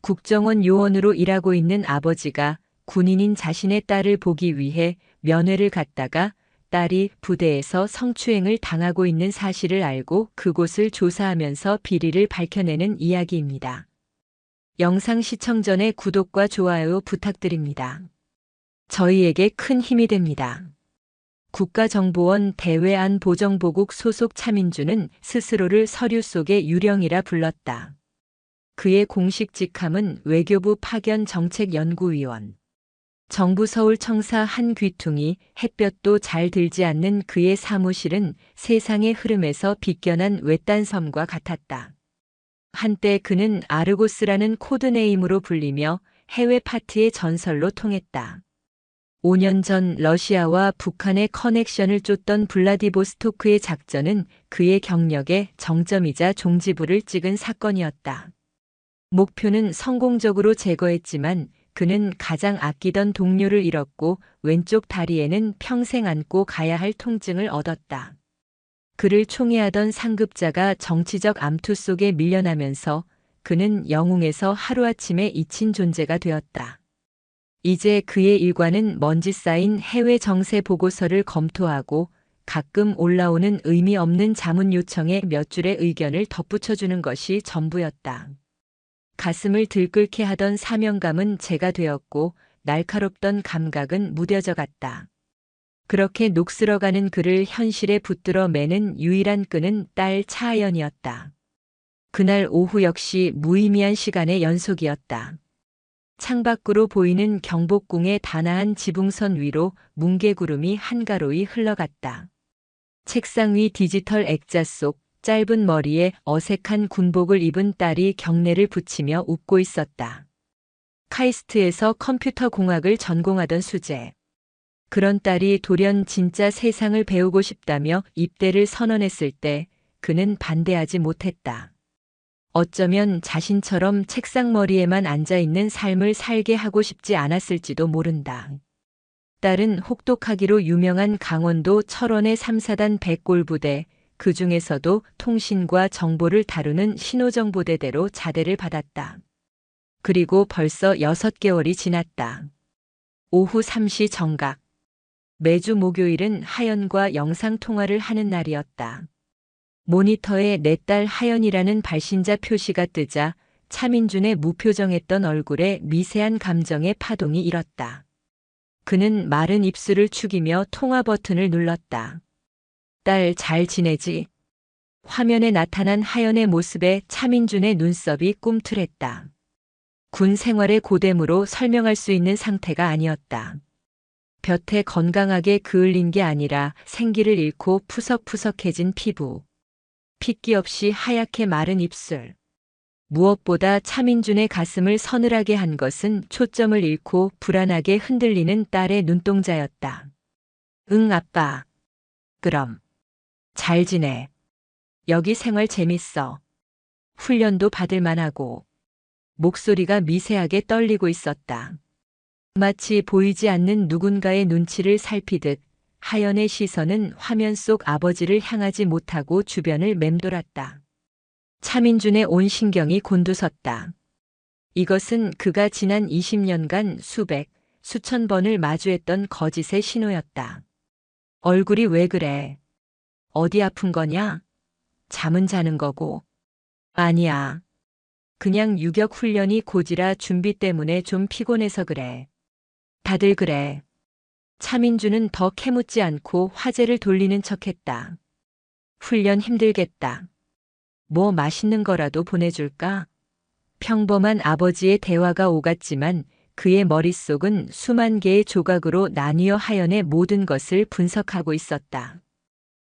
국정원 요원으로 일하고 있는 아버지가 군인인 자신의 딸을 보기 위해 면회를 갔다가 딸이 부대에서 성추행을 당하고 있는 사실을 알고 그곳을 조사하면서 비리를 밝혀내는 이야기입니다. 영상 시청 전에 구독과 좋아요 부탁드립니다. 저희에게 큰 힘이 됩니다. 국가정보원 대외안보정보국 소속 차민준은 스스로를 서류 속의 유령이라 불렀다. 그의 공식 직함은 외교부 파견정책연구위원. 정부 서울청사 한 귀퉁이 햇볕도 잘 들지 않는 그의 사무실은 세상의 흐름에서 비껴난 외딴 섬과 같았다. 한때 그는 아르고스라는 코드네임으로 불리며 해외 파티의 전설로 통했다. 5년 전 러시아와 북한의 커넥션을 쫓던 블라디보스토크의 작전은 그의 경력의 정점이자 종지부를 찍은 사건이었다. 목표는 성공적으로 제거했지만 그는 가장 아끼던 동료를 잃었고 왼쪽 다리에는 평생 안고 가야 할 통증을 얻었다. 그를 총애하던 상급자가 정치적 암투 속에 밀려나면서 그는 영웅에서 하루아침에 잊힌 존재가 되었다. 이제 그의 일과는 먼지 쌓인 해외 정세 보고서를 검토하고 가끔 올라오는 의미 없는 자문 요청에 몇 줄의 의견을 덧붙여주는 것이 전부였다. 가슴을 들끓게 하던 사명감은 재가 되었고 날카롭던 감각은 무뎌져 갔다. 그렇게 녹슬어가는 그를 현실에 붙들어 매는 유일한 끈은 딸 차하연이었다. 그날 오후 역시 무의미한 시간의 연속이었다. 창밖으로 보이는 경복궁의 단아한 지붕선 위로 뭉게구름이 한가로이 흘러갔다. 책상 위 디지털 액자 속 짧은 머리에 어색한 군복을 입은 딸이 경례를 붙이며 웃고 있었다. 카이스트에서 컴퓨터 공학을 전공하던 수재. 그런 딸이 돌연 진짜 세상을 배우고 싶다며 입대를 선언했을 때 그는 반대하지 못했다. 어쩌면 자신처럼 책상 머리에만 앉아있는 삶을 살게 하고 싶지 않았을지도 모른다. 딸은 혹독하기로 유명한 강원도 철원의 3사단 백골부대, 그 중에서도 통신과 정보를 다루는 신호정보대대로 자대를 받았다. 그리고 벌써 6개월이 지났다. 오후 3시 정각. 매주 목요일은 하연과 영상통화를 하는 날이었다. 모니터에 내 딸 하연이라는 발신자 표시가 뜨자 차민준의 무표정했던 얼굴에 미세한 감정의 파동이 일었다. 그는 마른 입술을 축이며 통화 버튼을 눌렀다. 딸 잘 지내지? 화면에 나타난 하연의 모습에 차민준의 눈썹이 꿈틀했다. 군 생활의 고됨으로 설명할 수 있는 상태가 아니었다. 볕에 건강하게 그을린 게 아니라 생기를 잃고 푸석푸석해진 피부. 핏기 없이 하얗게 마른 입술. 무엇보다 차민준의 가슴을 서늘하게 한 것은 초점을 잃고 불안하게 흔들리는 딸의 눈동자였다. 응, 아빠. 그럼. 잘 지내. 여기 생활 재밌어. 훈련도 받을 만하고. 목소리가 미세하게 떨리고 있었다. 마치 보이지 않는 누군가의 눈치를 살피듯 하연의 시선은 화면 속 아버지를 향하지 못하고 주변을 맴돌았다. 차민준의 온 신경이 곤두섰다. 이것은 그가 지난 20년간 수백, 수천 번을 마주했던 거짓의 신호였다. 얼굴이 왜 그래? 어디 아픈 거냐? 잠은 자는 거고. 아니야. 그냥 유격 훈련이 고지라 준비 때문에 좀 피곤해서 그래. 다들 그래. 차민준은 더 캐묻지 않고 화제를 돌리는 척했다. 훈련 힘들겠다. 뭐 맛있는 거라도 보내줄까? 평범한 아버지의 대화가 오갔지만 그의 머릿속은 수만 개의 조각으로 나뉘어 하연의 모든 것을 분석하고 있었다.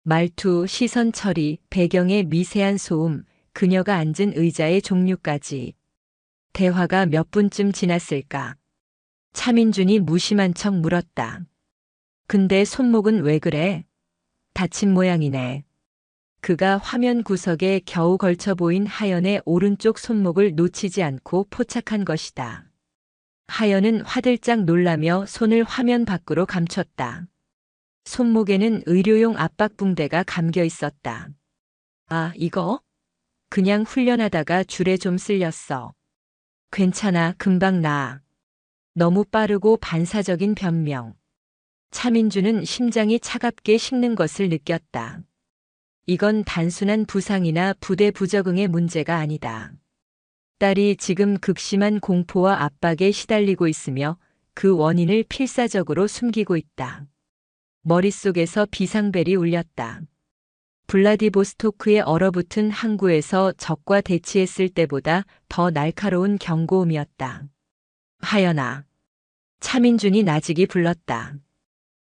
말투, 시선 처리, 배경의 미세한 소음, 그녀가 앉은 의자의 종류까지. 대화가 몇 분쯤 지났을까? 차민준이 무심한 척 물었다. 근데 손목은 왜 그래? 다친 모양이네. 그가 화면 구석에 겨우 걸쳐 보인 하연의 오른쪽 손목을 놓치지 않고 포착한 것이다. 하연은 화들짝 놀라며 손을 화면 밖으로 감췄다. 손목에는 의료용 압박붕대가 감겨 있었다. 아, 이거? 그냥 훈련하다가 줄에 좀 쓸렸어. 괜찮아, 금방 나. 너무 빠르고 반사적인 변명. 차민주는 심장이 차갑게 식는 것을 느꼈다. 이건 단순한 부상이나 부대 부적응의 문제가 아니다. 딸이 지금 극심한 공포와 압박에 시달리고 있으며 그 원인을 필사적으로 숨기고 있다. 머릿속에서 비상벨이 울렸다. 블라디보스토크의 얼어붙은 항구에서 적과 대치했을 때보다 더 날카로운 경고음이었다. 하연아. 차민준이 나직이 불렀다.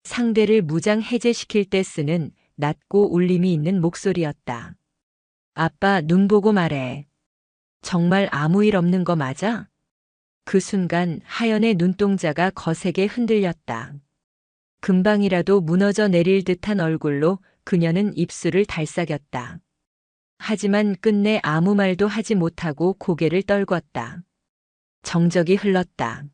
상대를 무장 해제시킬 때 쓰는 낮고 울림이 있는 목소리였다. 아빠 눈 보고 말해. 정말 아무 일 없는 거 맞아? 그 순간 하연의 눈동자가 거세게 흔들렸다. 금방이라도 무너져 내릴 듯한 얼굴로 그녀는 입술을 달싹였다. 하지만 끝내 아무 말도 하지 못하고 고개를 떨궜다. 정적이 흘렀다.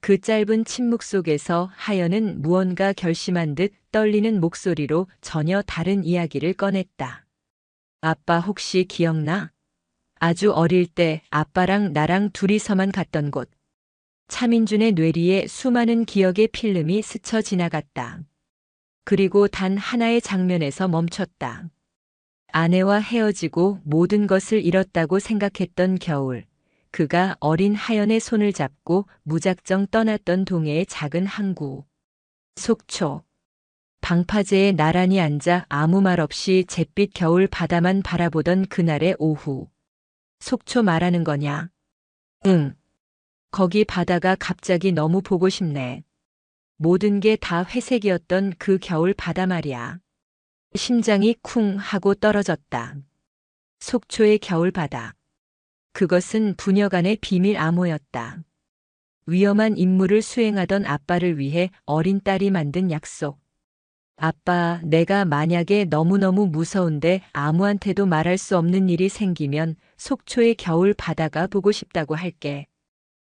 그 짧은 침묵 속에서 하연은 무언가 결심한 듯 떨리는 목소리로 전혀 다른 이야기를 꺼냈다. 아빠 혹시 기억나? 아주 어릴 때 아빠랑 나랑 둘이서만 갔던 곳. 차민준의 뇌리에 수많은 기억의 필름이 스쳐 지나갔다. 그리고 단 하나의 장면에서 멈췄다. 아내와 헤어지고 모든 것을 잃었다고 생각했던 겨울. 그가 어린 하연의 손을 잡고 무작정 떠났던 동해의 작은 항구. 속초. 방파제에 나란히 앉아 아무 말 없이 잿빛 겨울 바다만 바라보던 그날의 오후. 속초 말하는 거냐? 응. 거기 바다가 갑자기 너무 보고 싶네. 모든 게 다 회색이었던 그 겨울 바다 말이야. 심장이 쿵 하고 떨어졌다. 속초의 겨울 바다. 그것은 부녀간의 비밀 암호였다. 위험한 임무를 수행하던 아빠를 위해 어린 딸이 만든 약속. 아빠, 내가 만약에 너무너무 무서운데 아무한테도 말할 수 없는 일이 생기면 속초의 겨울 바다가 보고 싶다고 할게.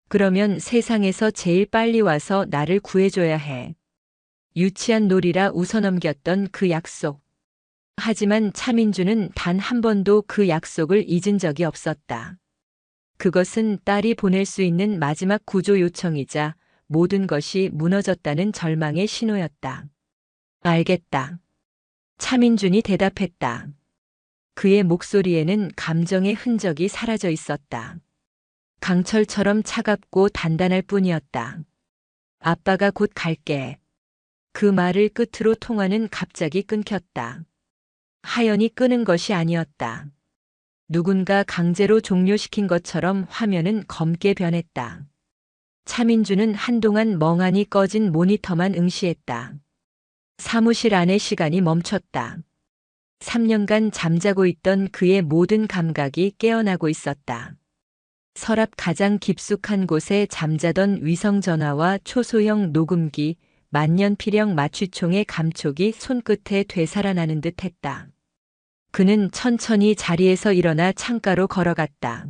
그러면 세상에서 제일 빨리 와서 나를 구해줘야 해. 유치한 놀이라 웃어넘겼던 그 약속. 하지만 차민주는 단 한 번도 그 약속을 잊은 적이 없었다. 그것은 딸이 보낼 수 있는 마지막 구조 요청이자 모든 것이 무너졌다는 절망의 신호였다. 알겠다. 차민준이 대답했다. 그의 목소리에는 감정의 흔적이 사라져 있었다. 강철처럼 차갑고 단단할 뿐이었다. 아빠가 곧 갈게. 그 말을 끝으로 통화는 갑자기 끊겼다. 하연이 끄는 것이 아니었다. 누군가 강제로 종료시킨 것처럼 화면은 검게 변했다. 차민주는 한동안 멍하니 꺼진 모니터만 응시했다. 사무실 안의 시간이 멈췄다. 3년간 잠자고 있던 그의 모든 감각이 깨어나고 있었다. 서랍 가장 깊숙한 곳에 잠자던 위성전화와 초소형 녹음기, 만년필형 마취총의 감촉이 손끝에 되살아나는 듯 했다. 그는 천천히 자리에서 일어나 창가로 걸어갔다.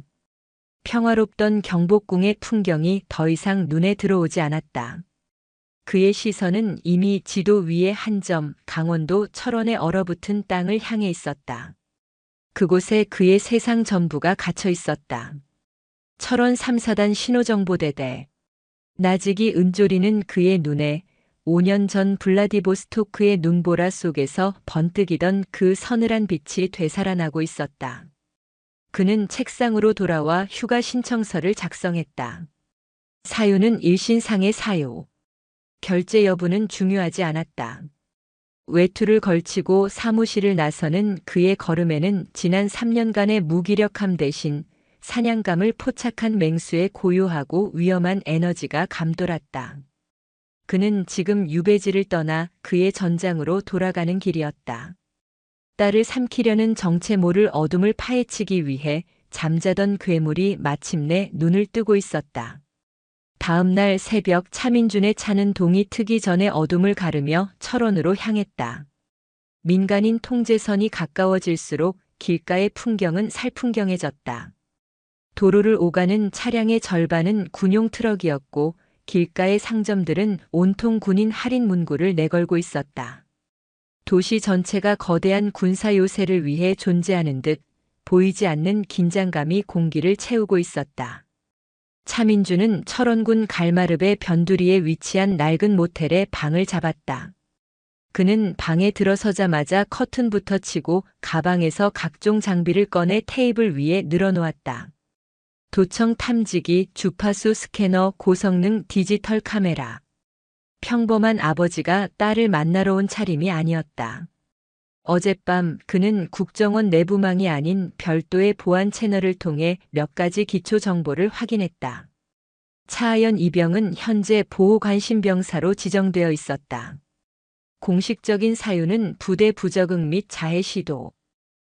평화롭던 경복궁의 풍경이 더 이상 눈에 들어오지 않았다. 그의 시선은 이미 지도 위의 한 점, 강원도 철원에 얼어붙은 땅을 향해 있었다. 그곳에 그의 세상 전부가 갇혀 있었다. 철원 3사단 신호정보대대. 나직이 은조리는 그의 눈에 5년 전 블라디보스토크의 눈보라 속에서 번뜩이던 그 서늘한 빛이 되살아나고 있었다. 그는 책상으로 돌아와 휴가 신청서를 작성했다. 사유는 일신상의 사유. 결제 여부는 중요하지 않았다. 외투를 걸치고 사무실을 나서는 그의 걸음에는 지난 3년간의 무기력함 대신 사냥감을 포착한 맹수의 고요하고 위험한 에너지가 감돌았다. 그는 지금 유배지를 떠나 그의 전장으로 돌아가는 길이었다. 딸을 삼키려는 정체 모를 어둠을 파헤치기 위해 잠자던 괴물이 마침내 눈을 뜨고 있었다. 다음 날 새벽 차민준의 차는 동이 트기 전에 어둠을 가르며 철원으로 향했다. 민간인 통제선이 가까워질수록 길가의 풍경은 살풍경해졌다. 도로를 오가는 차량의 절반은 군용 트럭이었고 길가의 상점들은 온통 군인 할인 문구를 내걸고 있었다. 도시 전체가 거대한 군사 요새를 위해 존재하는 듯 보이지 않는 긴장감이 공기를 채우고 있었다. 차민주는 철원군 갈마릅의 변두리에 위치한 낡은 모텔에 방을 잡았다. 그는 방에 들어서자마자 커튼부터 치고 가방에서 각종 장비를 꺼내 테이블 위에 늘어놓았다. 도청 탐지기, 주파수 스캐너, 고성능 디지털 카메라. 평범한 아버지가 딸을 만나러 온 차림이 아니었다. 어젯밤 그는 국정원 내부망이 아닌 별도의 보안 채널을 통해 몇 가지 기초 정보를 확인했다. 차하연 이병은 현재 보호관심병사로 지정되어 있었다. 공식적인 사유는 부대 부적응 및 자해 시도.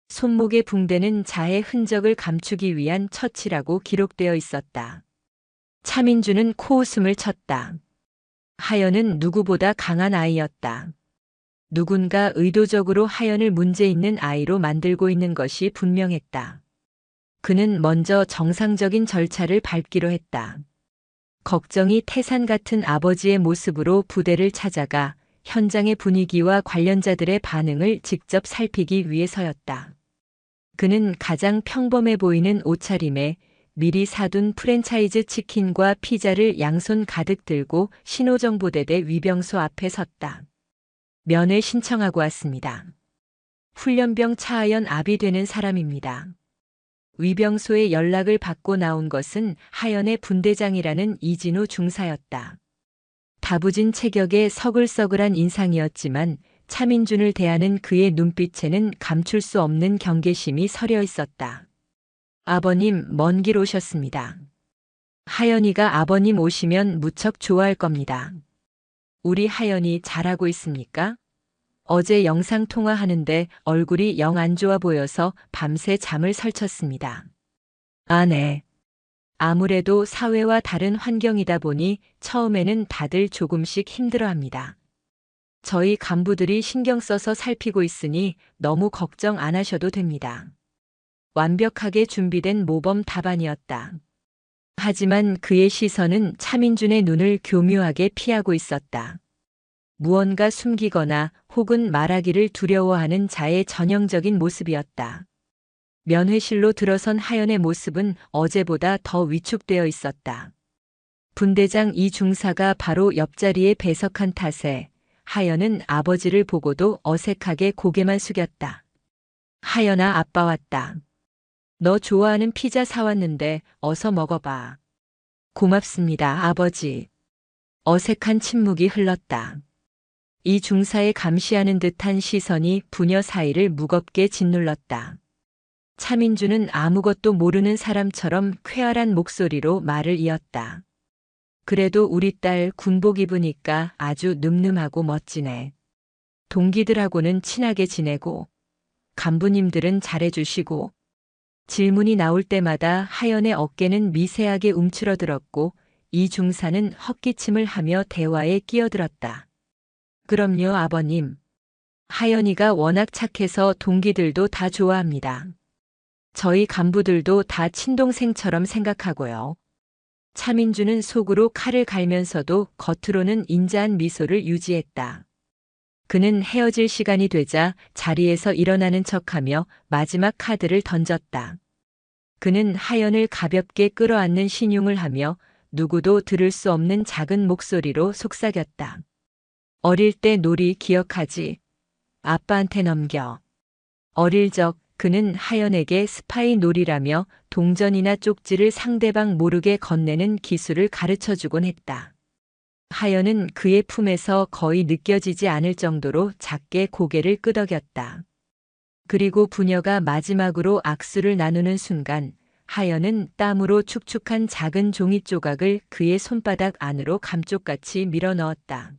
손목의 붕대는 자해 흔적을 감추기 위한 처치라고 기록되어 있었다. 차민주는 코웃음을 쳤다. 하연은 누구보다 강한 아이였다. 누군가 의도적으로 하연을 문제 있는 아이로 만들고 있는 것이 분명했다. 그는 먼저 정상적인 절차를 밟기로 했다. 걱정이 태산 같은 아버지의 모습으로 부대를 찾아가 현장의 분위기와 관련자들의 반응을 직접 살피기 위해서였다. 그는 가장 평범해 보이는 옷차림에 미리 사둔 프랜차이즈 치킨과 피자를 양손 가득 들고 신호정보대대 위병소 앞에 섰다. 면회 신청하고 왔습니다. 훈련병 차하연 압이 되는 사람입니다. 위병소에 연락을 받고 나온 것은 하연의 분대장이라는 이진우 중사였다. 다부진 체격에 서글서글한 인상이었지만 차민준을 대하는 그의 눈빛에는 감출 수 없는 경계심이 서려 있었다. 아버님, 먼 길 오셨습니다. 하연이가 아버님 오시면 무척 좋아할 겁니다. 우리 하연이 잘하고 있습니까? 어제 영상통화하는데 얼굴이 영 안 좋아 보여서 밤새 잠을 설쳤습니다. 아, 네. 아무래도 사회와 다른 환경이다 보니 처음에는 다들 조금씩 힘들어합니다. 저희 간부들이 신경 써서 살피고 있으니 너무 걱정 안 하셔도 됩니다. 완벽하게 준비된 모범 답안이었다. 하지만 그의 시선은 차민준의 눈을 교묘하게 피하고 있었다. 무언가 숨기거나 혹은 말하기를 두려워하는 자의 전형적인 모습이었다. 면회실로 들어선 하연의 모습은 어제보다 더 위축되어 있었다. 분대장 이 중사가 바로 옆자리에 배석한 탓에 하연은 아버지를 보고도 어색하게 고개만 숙였다. 하연아, 아빠 왔다. 너 좋아하는 피자 사왔는데 어서 먹어봐. 고맙습니다, 아버지. 어색한 침묵이 흘렀다. 이 중사의 감시하는 듯한 시선이 부녀 사이를 무겁게 짓눌렀다. 차민주는 아무것도 모르는 사람처럼 쾌활한 목소리로 말을 이었다. 그래도 우리 딸 군복 입으니까 아주 늠름하고 멋지네. 동기들하고는 친하게 지내고, 간부님들은 잘해주시고, 질문이 나올 때마다 하연의 어깨는 미세하게 움츠러들었고, 이 중사는 헛기침을 하며 대화에 끼어들었다. 그럼요, 아버님. 하연이가 워낙 착해서 동기들도 다 좋아합니다. 저희 간부들도 다 친동생처럼 생각하고요. 차민주는 속으로 칼을 갈면서도 겉으로는 인자한 미소를 유지했다. 그는 헤어질 시간이 되자 자리에서 일어나는 척하며 마지막 카드를 던졌다. 그는 하연을 가볍게 끌어안는 신용을 하며 누구도 들을 수 없는 작은 목소리로 속삭였다. 어릴 때 놀이 기억하지? 아빠한테 넘겨. 어릴 적 그는 하연에게 스파이 놀이라며 동전이나 쪽지를 상대방 모르게 건네는 기술을 가르쳐주곤 했다. 하연은 그의 품에서 거의 느껴지지 않을 정도로 작게 고개를 끄덕였다. 그리고 부녀가 마지막으로 악수를 나누는 순간 하연은 땀으로 축축한 작은 종이 조각을 그의 손바닥 안으로 감쪽같이 밀어넣었다.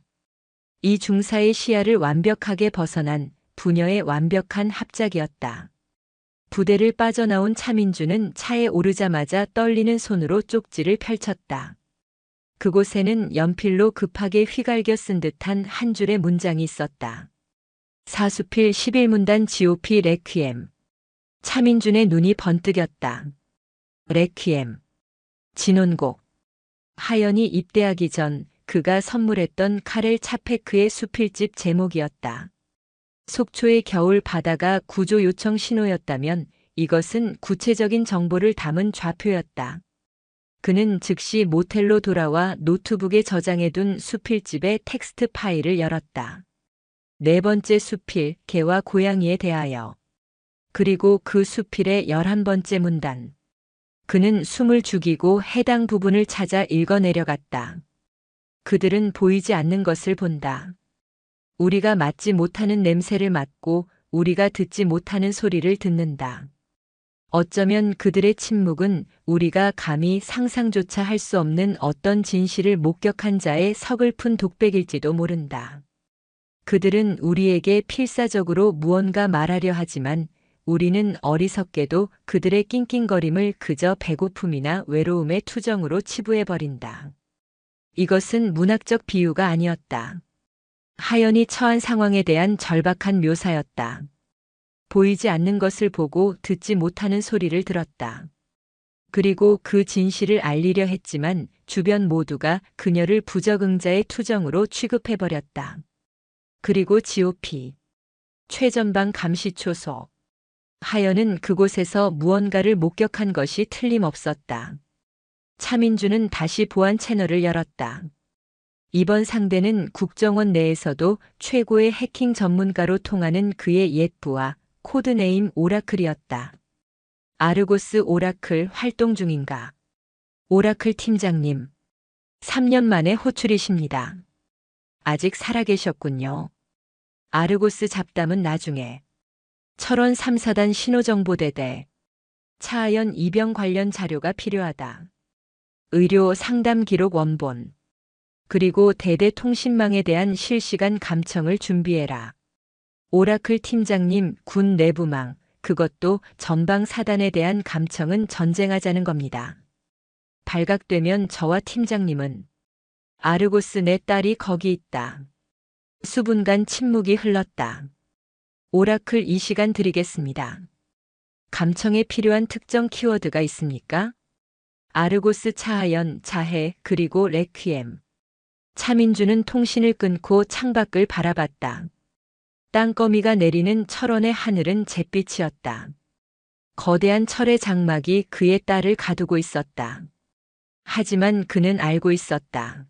이 중사의 시야를 완벽하게 벗어난 부녀의 완벽한 합작이었다. 부대를 빠져나온 차민주는 차에 오르자마자 떨리는 손으로 쪽지를 펼쳤다. 그곳에는 연필로 급하게 휘갈겨 쓴 듯한 한 줄의 문장이 있었다. 사수필 11문단 GOP 레퀴엠. 차민준의 눈이 번뜩였다. 레퀴엠. 진혼곡. 하연이 입대하기 전 그가 선물했던 카렐 차페크의 수필집 제목이었다. 속초의 겨울 바다가 구조 요청 신호였다면 이것은 구체적인 정보를 담은 좌표였다. 그는 즉시 모텔로 돌아와 노트북에 저장해둔 수필집의 텍스트 파일을 열었다. 네 번째 수필, 개와 고양이에 대하여. 그리고 그 수필의 11번째 문단. 그는 숨을 죽이고 해당 부분을 찾아 읽어 내려갔다. 그들은 보이지 않는 것을 본다. 우리가 맡지 못하는 냄새를 맡고 우리가 듣지 못하는 소리를 듣는다. 어쩌면 그들의 침묵은 우리가 감히 상상조차 할 수 없는 어떤 진실을 목격한 자의 서글픈 독백일지도 모른다. 그들은 우리에게 필사적으로 무언가 말하려 하지만 우리는 어리석게도 그들의 낑낑거림을 그저 배고픔이나 외로움의 투정으로 치부해버린다. 이것은 문학적 비유가 아니었다. 하연이 처한 상황에 대한 절박한 묘사였다. 보이지 않는 것을 보고 듣지 못하는 소리를 들었다. 그리고 그 진실을 알리려 했지만 주변 모두가 그녀를 부적응자의 투정으로 취급해버렸다. 그리고 GOP. 최전방 감시초소. 하연은 그곳에서 무언가를 목격한 것이 틀림없었다. 차민주는 다시 보안 채널을 열었다. 이번 상대는 국정원 내에서도 최고의 해킹 전문가로 통하는 그의 옛부하 코드네임 오라클이었다. 아르고스 오라클 활동 중인가? 오라클 팀장님. 3년 만에 호출이십니다. 아직 살아계셨군요. 아르고스 잡담은 나중에. 철원 3사단 신호정보대대. 차하연 이병 관련 자료가 필요하다. 의료 상담 기록 원본. 그리고 대대 통신망에 대한 실시간 감청을 준비해라. 오라클 팀장님, 군 내부망, 그것도 전방 사단에 대한 감청은 전쟁하자는 겁니다. 발각되면 저와 팀장님은 아르고스 내 딸이 거기 있다. 수분간 침묵이 흘렀다. 오라클 이 시간 드리겠습니다. 감청에 필요한 특정 키워드가 있습니까? 아르고스 차하연, 자해, 그리고 레퀴엠. 차민주는 통신을 끊고 창밖을 바라봤다. 땅거미가 내리는 철원의 하늘은 잿빛이었다. 거대한 철의 장막이 그의 딸을 가두고 있었다. 하지만 그는 알고 있었다.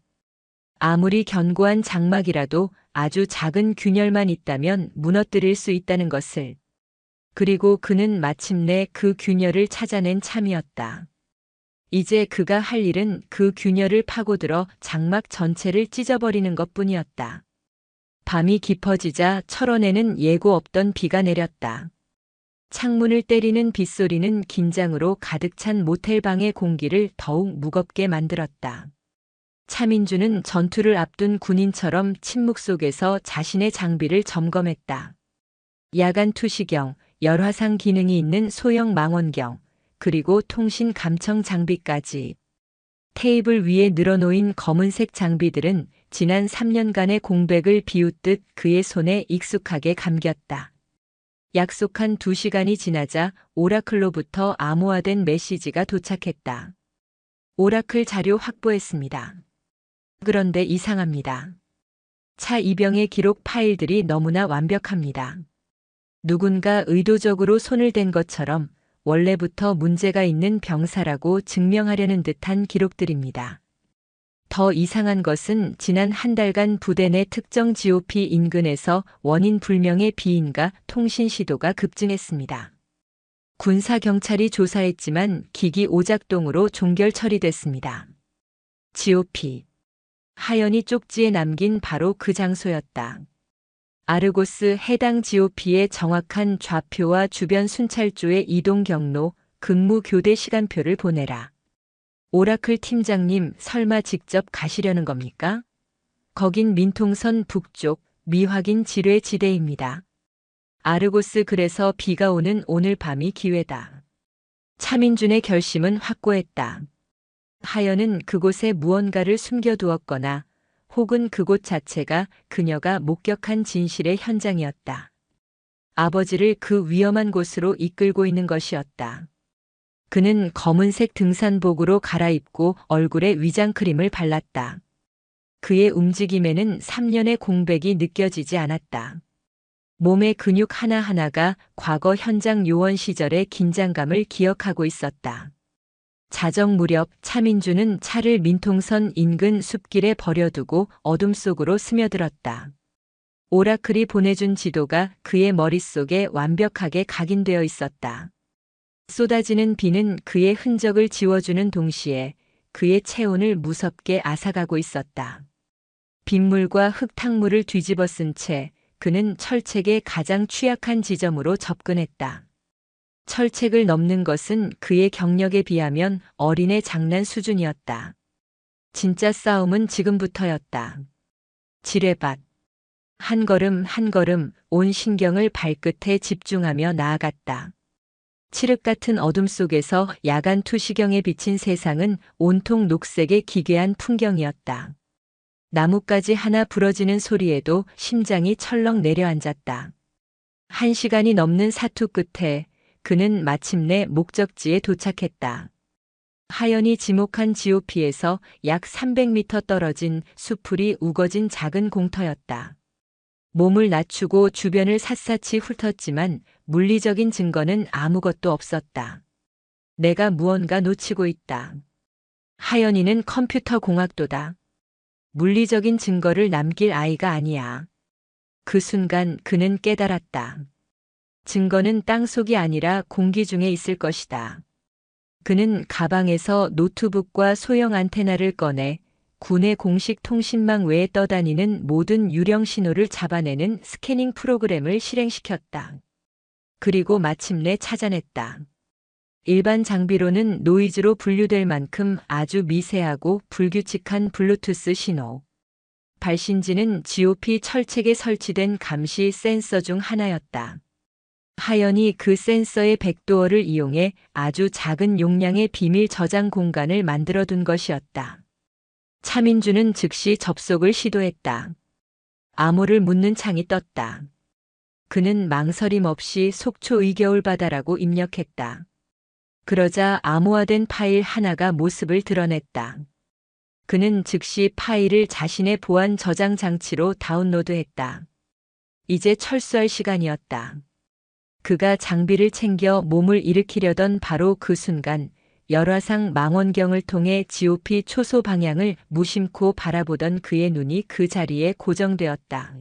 아무리 견고한 장막이라도 아주 작은 균열만 있다면 무너뜨릴 수 있다는 것을. 그리고 그는 마침내 그 균열을 찾아낸 참이었다. 이제 그가 할 일은 그 균열을 파고들어 장막 전체를 찢어버리는 것뿐이었다. 밤이 깊어지자 철원에는 예고 없던 비가 내렸다. 창문을 때리는 빗소리는 긴장으로 가득 찬 모텔방의 공기를 더욱 무겁게 만들었다. 차민주는 전투를 앞둔 군인처럼 침묵 속에서 자신의 장비를 점검했다. 야간 투시경, 열화상 기능이 있는 소형 망원경, 그리고 통신 감청 장비까지. 테이블 위에 늘어놓인 검은색 장비들은 지난 3년간의 공백을 비웃듯 그의 손에 익숙하게 감겼다. 약속한 2시간이 지나자 오라클로부터 암호화된 메시지가 도착했다. 오라클 자료 확보했습니다. 그런데 이상합니다. 차 이병의 기록 파일들이 너무나 완벽합니다. 누군가 의도적으로 손을 댄 것처럼 원래부터 문제가 있는 병사라고 증명하려는 듯한 기록들입니다. 더 이상한 것은 지난 한 달간 부대 내 특정 GOP 인근에서 원인 불명의 비인가 통신 시도가 급증했습니다. 군사경찰이 조사했지만 기기 오작동으로 종결 처리됐습니다. GOP. 하연이 쪽지에 남긴 바로 그 장소였다. 아르고스 해당 GOP의 정확한 좌표와 주변 순찰조의 이동 경로, 근무 교대 시간표를 보내라. 오라클 팀장님, 설마 직접 가시려는 겁니까? 거긴 민통선 북쪽 미확인 지뢰 지대입니다. 아르고스 그래서 비가 오는 오늘 밤이 기회다. 차민준의 결심은 확고했다. 하연은 그곳에 무언가를 숨겨두었거나 혹은 그곳 자체가 그녀가 목격한 진실의 현장이었다. 아버지를 그 위험한 곳으로 이끌고 있는 것이었다. 그는 검은색 등산복으로 갈아입고 얼굴에 위장크림을 발랐다. 그의 움직임에는 3년의 공백이 느껴지지 않았다. 몸의 근육 하나하나가 과거 현장 요원 시절의 긴장감을 기억하고 있었다. 자정 무렵 차민주는 차를 민통선 인근 숲길에 버려두고 어둠 속으로 스며들었다. 오라클이 보내준 지도가 그의 머릿속에 완벽하게 각인되어 있었다. 쏟아지는 비는 그의 흔적을 지워주는 동시에 그의 체온을 무섭게 앗아가고 있었다. 빗물과 흙탕물을 뒤집어 쓴 채 그는 철책의 가장 취약한 지점으로 접근했다. 철책을 넘는 것은 그의 경력에 비하면 어린애 장난 수준이었다. 진짜 싸움은 지금부터였다. 지뢰밭. 한 걸음 한 걸음 온 신경을 발끝에 집중하며 나아갔다. 칠흑 같은 어둠 속에서 야간 투시경에 비친 세상은 온통 녹색의 기괴한 풍경이었다. 나뭇가지 하나 부러지는 소리에도 심장이 철렁 내려앉았다. 1시간이 넘는 사투 끝에 그는 마침내 목적지에 도착했다. 하연이 지목한 GOP에서 약 300m 떨어진 수풀이 우거진 작은 공터였다. 몸을 낮추고 주변을 샅샅이 훑었지만 물리적인 증거는 아무것도 없었다. 내가 무언가 놓치고 있다. 하연이는 컴퓨터 공학도다. 물리적인 증거를 남길 아이가 아니야. 그 순간 그는 깨달았다. 증거는 땅속이 아니라 공기 중에 있을 것이다. 그는 가방에서 노트북과 소형 안테나를 꺼내 군의 공식 통신망 외에 떠다니는 모든 유령 신호를 잡아내는 스캐닝 프로그램을 실행시켰다. 그리고 마침내 찾아냈다. 일반 장비로는 노이즈로 분류될 만큼 아주 미세하고 불규칙한 블루투스 신호. 발신지는 GOP 철책에 설치된 감시 센서 중 하나였다. 하연이 그 센서의 백도어를 이용해 아주 작은 용량의 비밀 저장 공간을 만들어둔 것이었다. 차민주는 즉시 접속을 시도했다. 암호를 묻는 창이 떴다. 그는 망설임 없이 속초 의겨울바다라고 입력했다. 그러자 암호화된 파일 하나가 모습을 드러냈다. 그는 즉시 파일을 자신의 보안 저장 장치로 다운로드했다. 이제 철수할 시간이었다. 그가 장비를 챙겨 몸을 일으키려던 바로 그 순간 열화상 망원경을 통해 GOP 초소 방향을 무심코 바라보던 그의 눈이 그 자리에 고정되었다.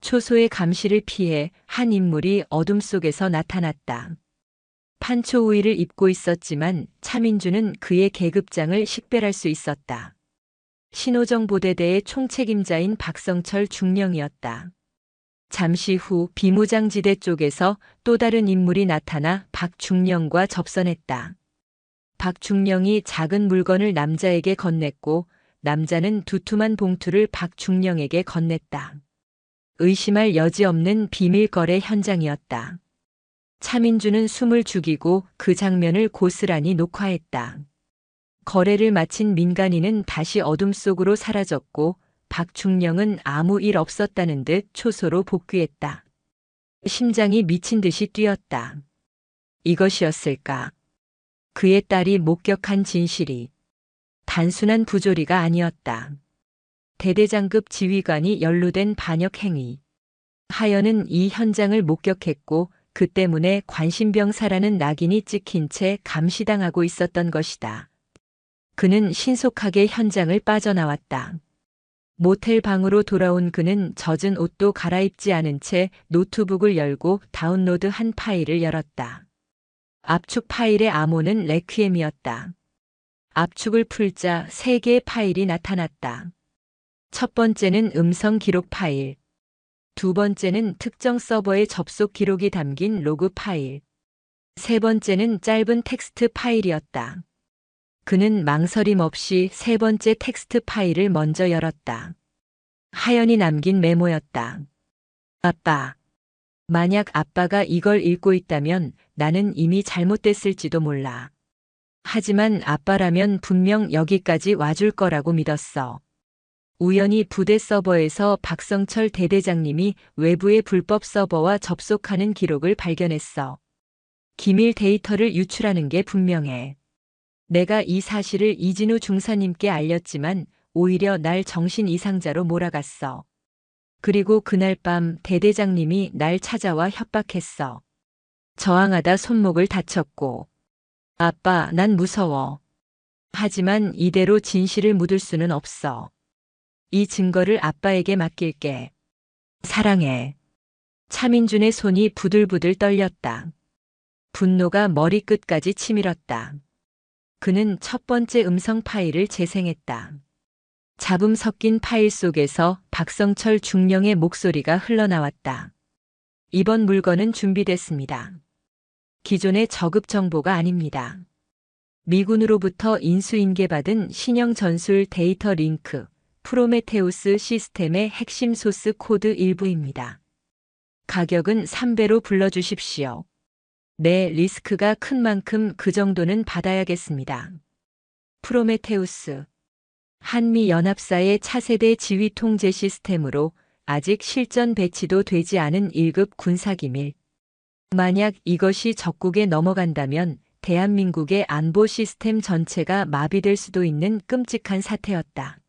초소의 감시를 피해 한 인물이 어둠 속에서 나타났다. 판초 우위를 입고 있었지만 차민주는 그의 계급장을 식별할 수 있었다. 신호정보대대의 총책임자인 박성철 중령이었다. 잠시 후 비무장지대 쪽에서 또 다른 인물이 나타나 박중령과 접선했다. 박중령이 작은 물건을 남자에게 건넸고 남자는 두툼한 봉투를 박중령에게 건넸다. 의심할 여지 없는 비밀 거래 현장이었다. 차민주는 숨을 죽이고 그 장면을 고스란히 녹화했다. 거래를 마친 민간인은 다시 어둠 속으로 사라졌고 박중령은 아무 일 없었다는 듯 초소로 복귀했다. 심장이 미친 듯이 뛰었다. 이것이었을까? 그의 딸이 목격한 진실이 단순한 부조리가 아니었다. 대대장급 지휘관이 연루된 반역 행위. 하연은 이 현장을 목격했고 그 때문에 관심병사라는 낙인이 찍힌 채 감시당하고 있었던 것이다. 그는 신속하게 현장을 빠져나왔다. 모텔 방으로 돌아온 그는 젖은 옷도 갈아입지 않은 채 노트북을 열고 다운로드한 파일을 열었다. 압축 파일의 암호는 레퀴엠이었다. 압축을 풀자 3개의 파일이 나타났다. 첫 번째는 음성 기록 파일. 두 번째는 특정 서버의 접속 기록이 담긴 로그 파일. 세 번째는 짧은 텍스트 파일이었다. 그는 망설임 없이 세 번째 텍스트 파일을 먼저 열었다. 하연이 남긴 메모였다. 아빠. 만약 아빠가 이걸 읽고 있다면 나는 이미 잘못됐을지도 몰라. 하지만 아빠라면 분명 여기까지 와줄 거라고 믿었어. 우연히 부대 서버에서 박성철 대대장님이 외부의 불법 서버와 접속하는 기록을 발견했어. 기밀 데이터를 유출하는 게 분명해. 내가 이 사실을 이진우 중사님께 알렸지만 오히려 날 정신 이상자로 몰아갔어. 그리고 그날 밤 대대장님이 날 찾아와 협박했어. 저항하다 손목을 다쳤고 아빠, 난 무서워. 하지만 이대로 진실을 묻을 수는 없어. 이 증거를 아빠에게 맡길게. 사랑해. 차민준의 손이 부들부들 떨렸다. 분노가 머리끝까지 치밀었다. 그는 첫 번째 음성 파일을 재생했다. 잡음 섞인 파일 속에서 박성철 중령의 목소리가 흘러나왔다. 이번 물건은 준비됐습니다. 기존의 저급 정보가 아닙니다. 미군으로부터 인수인계받은 신형 전술 데이터 링크, 프로메테우스 시스템의 핵심 소스 코드 일부입니다. 가격은 3배로 불러주십시오. 네, 리스크가 큰 만큼 그 정도는 받아야겠습니다. 프로메테우스. 한미연합사의 차세대 지휘 통제 시스템으로 아직 실전 배치도 되지 않은 1급 군사기밀. 만약 이것이 적국에 넘어간다면 대한민국의 안보 시스템 전체가 마비될 수도 있는 끔찍한 사태였다.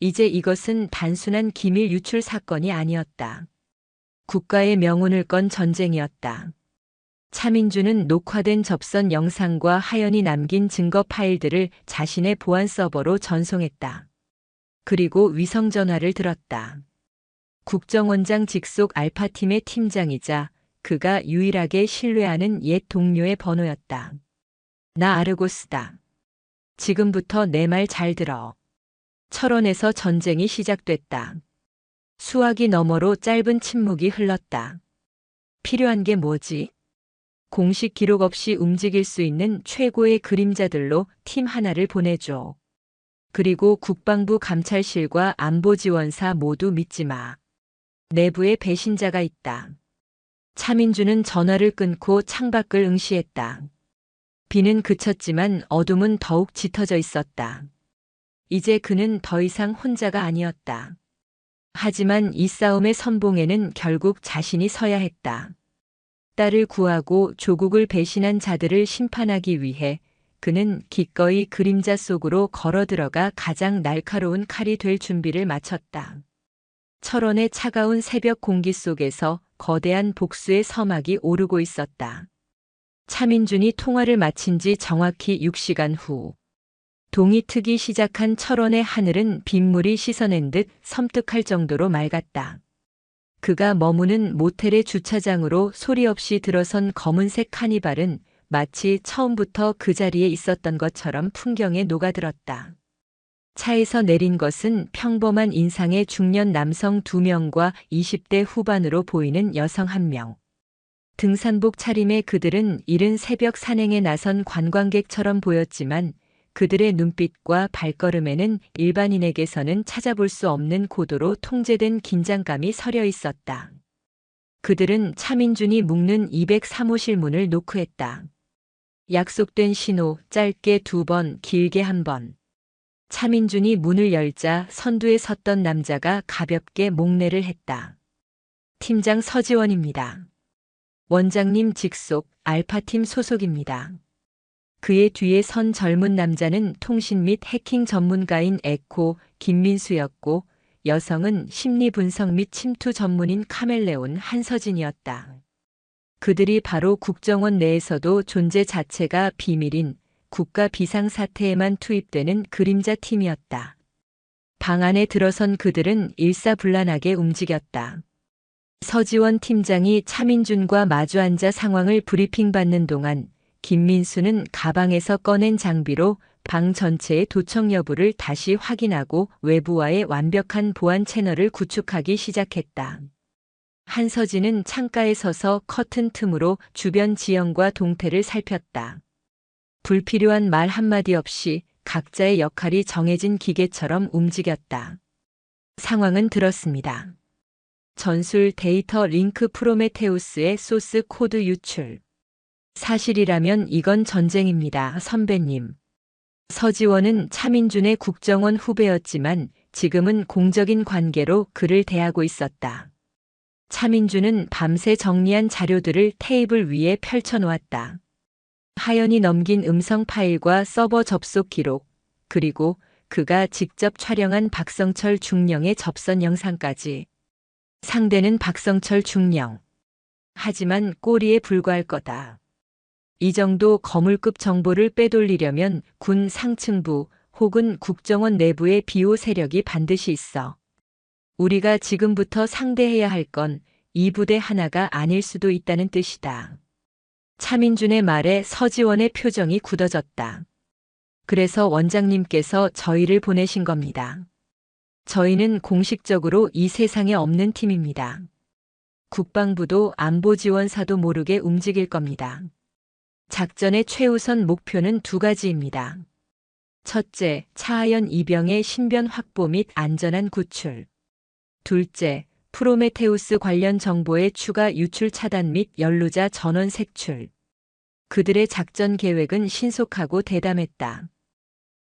이제 이것은 단순한 기밀 유출 사건이 아니었다. 국가의 명운을 건 전쟁이었다. 차민준은 녹화된 접선 영상과 하연이 남긴 증거 파일들을 자신의 보안 서버로 전송했다. 그리고 위성전화를 들었다. 국정원장 직속 알파팀의 팀장이자 그가 유일하게 신뢰하는 옛 동료의 번호였다. 나 아르고스다. 지금부터 내 말 잘 들어. 철원에서 전쟁이 시작됐다. 수화기 너머로 짧은 침묵이 흘렀다. 필요한 게 뭐지? 공식 기록 없이 움직일 수 있는 최고의 그림자들로 팀 하나를 보내줘. 그리고 국방부 감찰실과 안보지원사 모두 믿지 마. 내부에 배신자가 있다. 차민준은 전화를 끊고 창밖을 응시했다. 비는 그쳤지만 어둠은 더욱 짙어져 있었다. 이제 그는 더 이상 혼자가 아니었다. 하지만 이 싸움의 선봉에는 결국 자신이 서야 했다. 딸을 구하고 조국을 배신한 자들을 심판하기 위해 그는 기꺼이 그림자 속으로 걸어 들어가 가장 날카로운 칼이 될 준비를 마쳤다. 철원의 차가운 새벽 공기 속에서 거대한 복수의 서막이 오르고 있었다. 차민준이 통화를 마친 지 정확히 6시간 후. 동이 트기 시작한 철원의 하늘은 빗물이 씻어낸 듯 섬뜩할 정도로 맑았다. 그가 머무는 모텔의 주차장으로 소리 없이 들어선 검은색 카니발은 마치 처음부터 그 자리에 있었던 것처럼 풍경에 녹아들었다. 차에서 내린 것은 평범한 인상의 중년 남성 2명과 20대 후반으로 보이는 여성 1명. 등산복 차림의 그들은 이른 새벽 산행에 나선 관광객처럼 보였지만 그들의 눈빛과 발걸음에는 일반인에게서는 찾아볼 수 없는 고도로 통제된 긴장감이 서려 있었다. 그들은 차민준이 묵는 203호실 문을 노크했다. 약속된 신호, 짧게 2번, 길게 1번. 차민준이 문을 열자 선두에 섰던 남자가 가볍게 목례를 했다. 팀장 서지원입니다. 원장님 직속 알파팀 소속입니다. 그의 뒤에 선 젊은 남자는 통신 및 해킹 전문가인 에코 김민수였고 여성은 심리 분석 및 침투 전문인 카멜레온 한서진이었다. 그들이 바로 국정원 내에서도 존재 자체가 비밀인 국가 비상사태에만 투입되는 그림자 팀이었다. 방 안에 들어선 그들은 일사불란하게 움직였다. 서지원 팀장이 차민준과 마주 앉아 상황을 브리핑받는 동안 김민수는 가방에서 꺼낸 장비로 방 전체의 도청 여부를 다시 확인하고 외부와의 완벽한 보안 채널을 구축하기 시작했다. 한서진은 창가에 서서 커튼 틈으로 주변 지형과 동태를 살폈다. 불필요한 말 한마디 없이 각자의 역할이 정해진 기계처럼 움직였다. 상황은 들었습니다. 전술 데이터 링크 프로메테우스의 소스 코드 유출. 사실이라면 이건 전쟁입니다, 선배님. 서지원은 차민준의 국정원 후배였지만 지금은 공적인 관계로 그를 대하고 있었다. 차민준은 밤새 정리한 자료들을 테이블 위에 펼쳐놓았다. 하연이 넘긴 음성 파일과 서버 접속 기록, 그리고 그가 직접 촬영한 박성철 중령의 접선 영상까지. 상대는 박성철 중령. 하지만 꼬리에 불과할 거다. 이 정도 거물급 정보를 빼돌리려면 군 상층부 혹은 국정원 내부의 비호 세력이 반드시 있어. 우리가 지금부터 상대해야 할 건 이 부대 하나가 아닐 수도 있다는 뜻이다. 차민준의 말에 서지원의 표정이 굳어졌다. 그래서 원장님께서 저희를 보내신 겁니다. 저희는 공식적으로 이 세상에 없는 팀입니다. 국방부도 안보지원사도 모르게 움직일 겁니다. 작전의 최우선 목표는 두 가지입니다. 첫째, 차하연 이병의 신변 확보 및 안전한 구출. 둘째, 프로메테우스 관련 정보의 추가 유출 차단 및 연루자 전원 색출. 그들의 작전 계획은 신속하고 대담했다.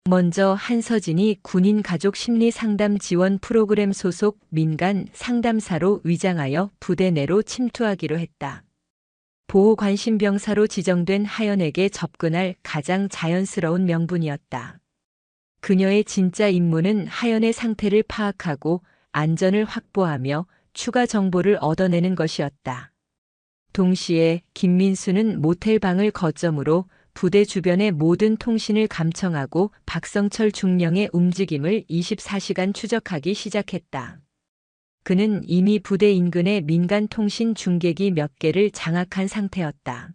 먼저 한서진이 군인 가족 심리 상담 지원 프로그램 소속 민간 상담사로 위장하여 부대 내로 침투하기로 했다. 보호관심병사로 지정된 하연에게 접근할 가장 자연스러운 명분이었다. 그녀의 진짜 임무는 하연의 상태를 파악하고 안전을 확보하며 추가 정보를 얻어내는 것이었다. 동시에 김민수는 모텔 방을 거점으로 부대 주변의 모든 통신을 감청하고 박성철 중령의 움직임을 24시간 추적하기 시작했다. 그는 이미 부대 인근의 민간 통신 중계기 몇 개를 장악한 상태였다.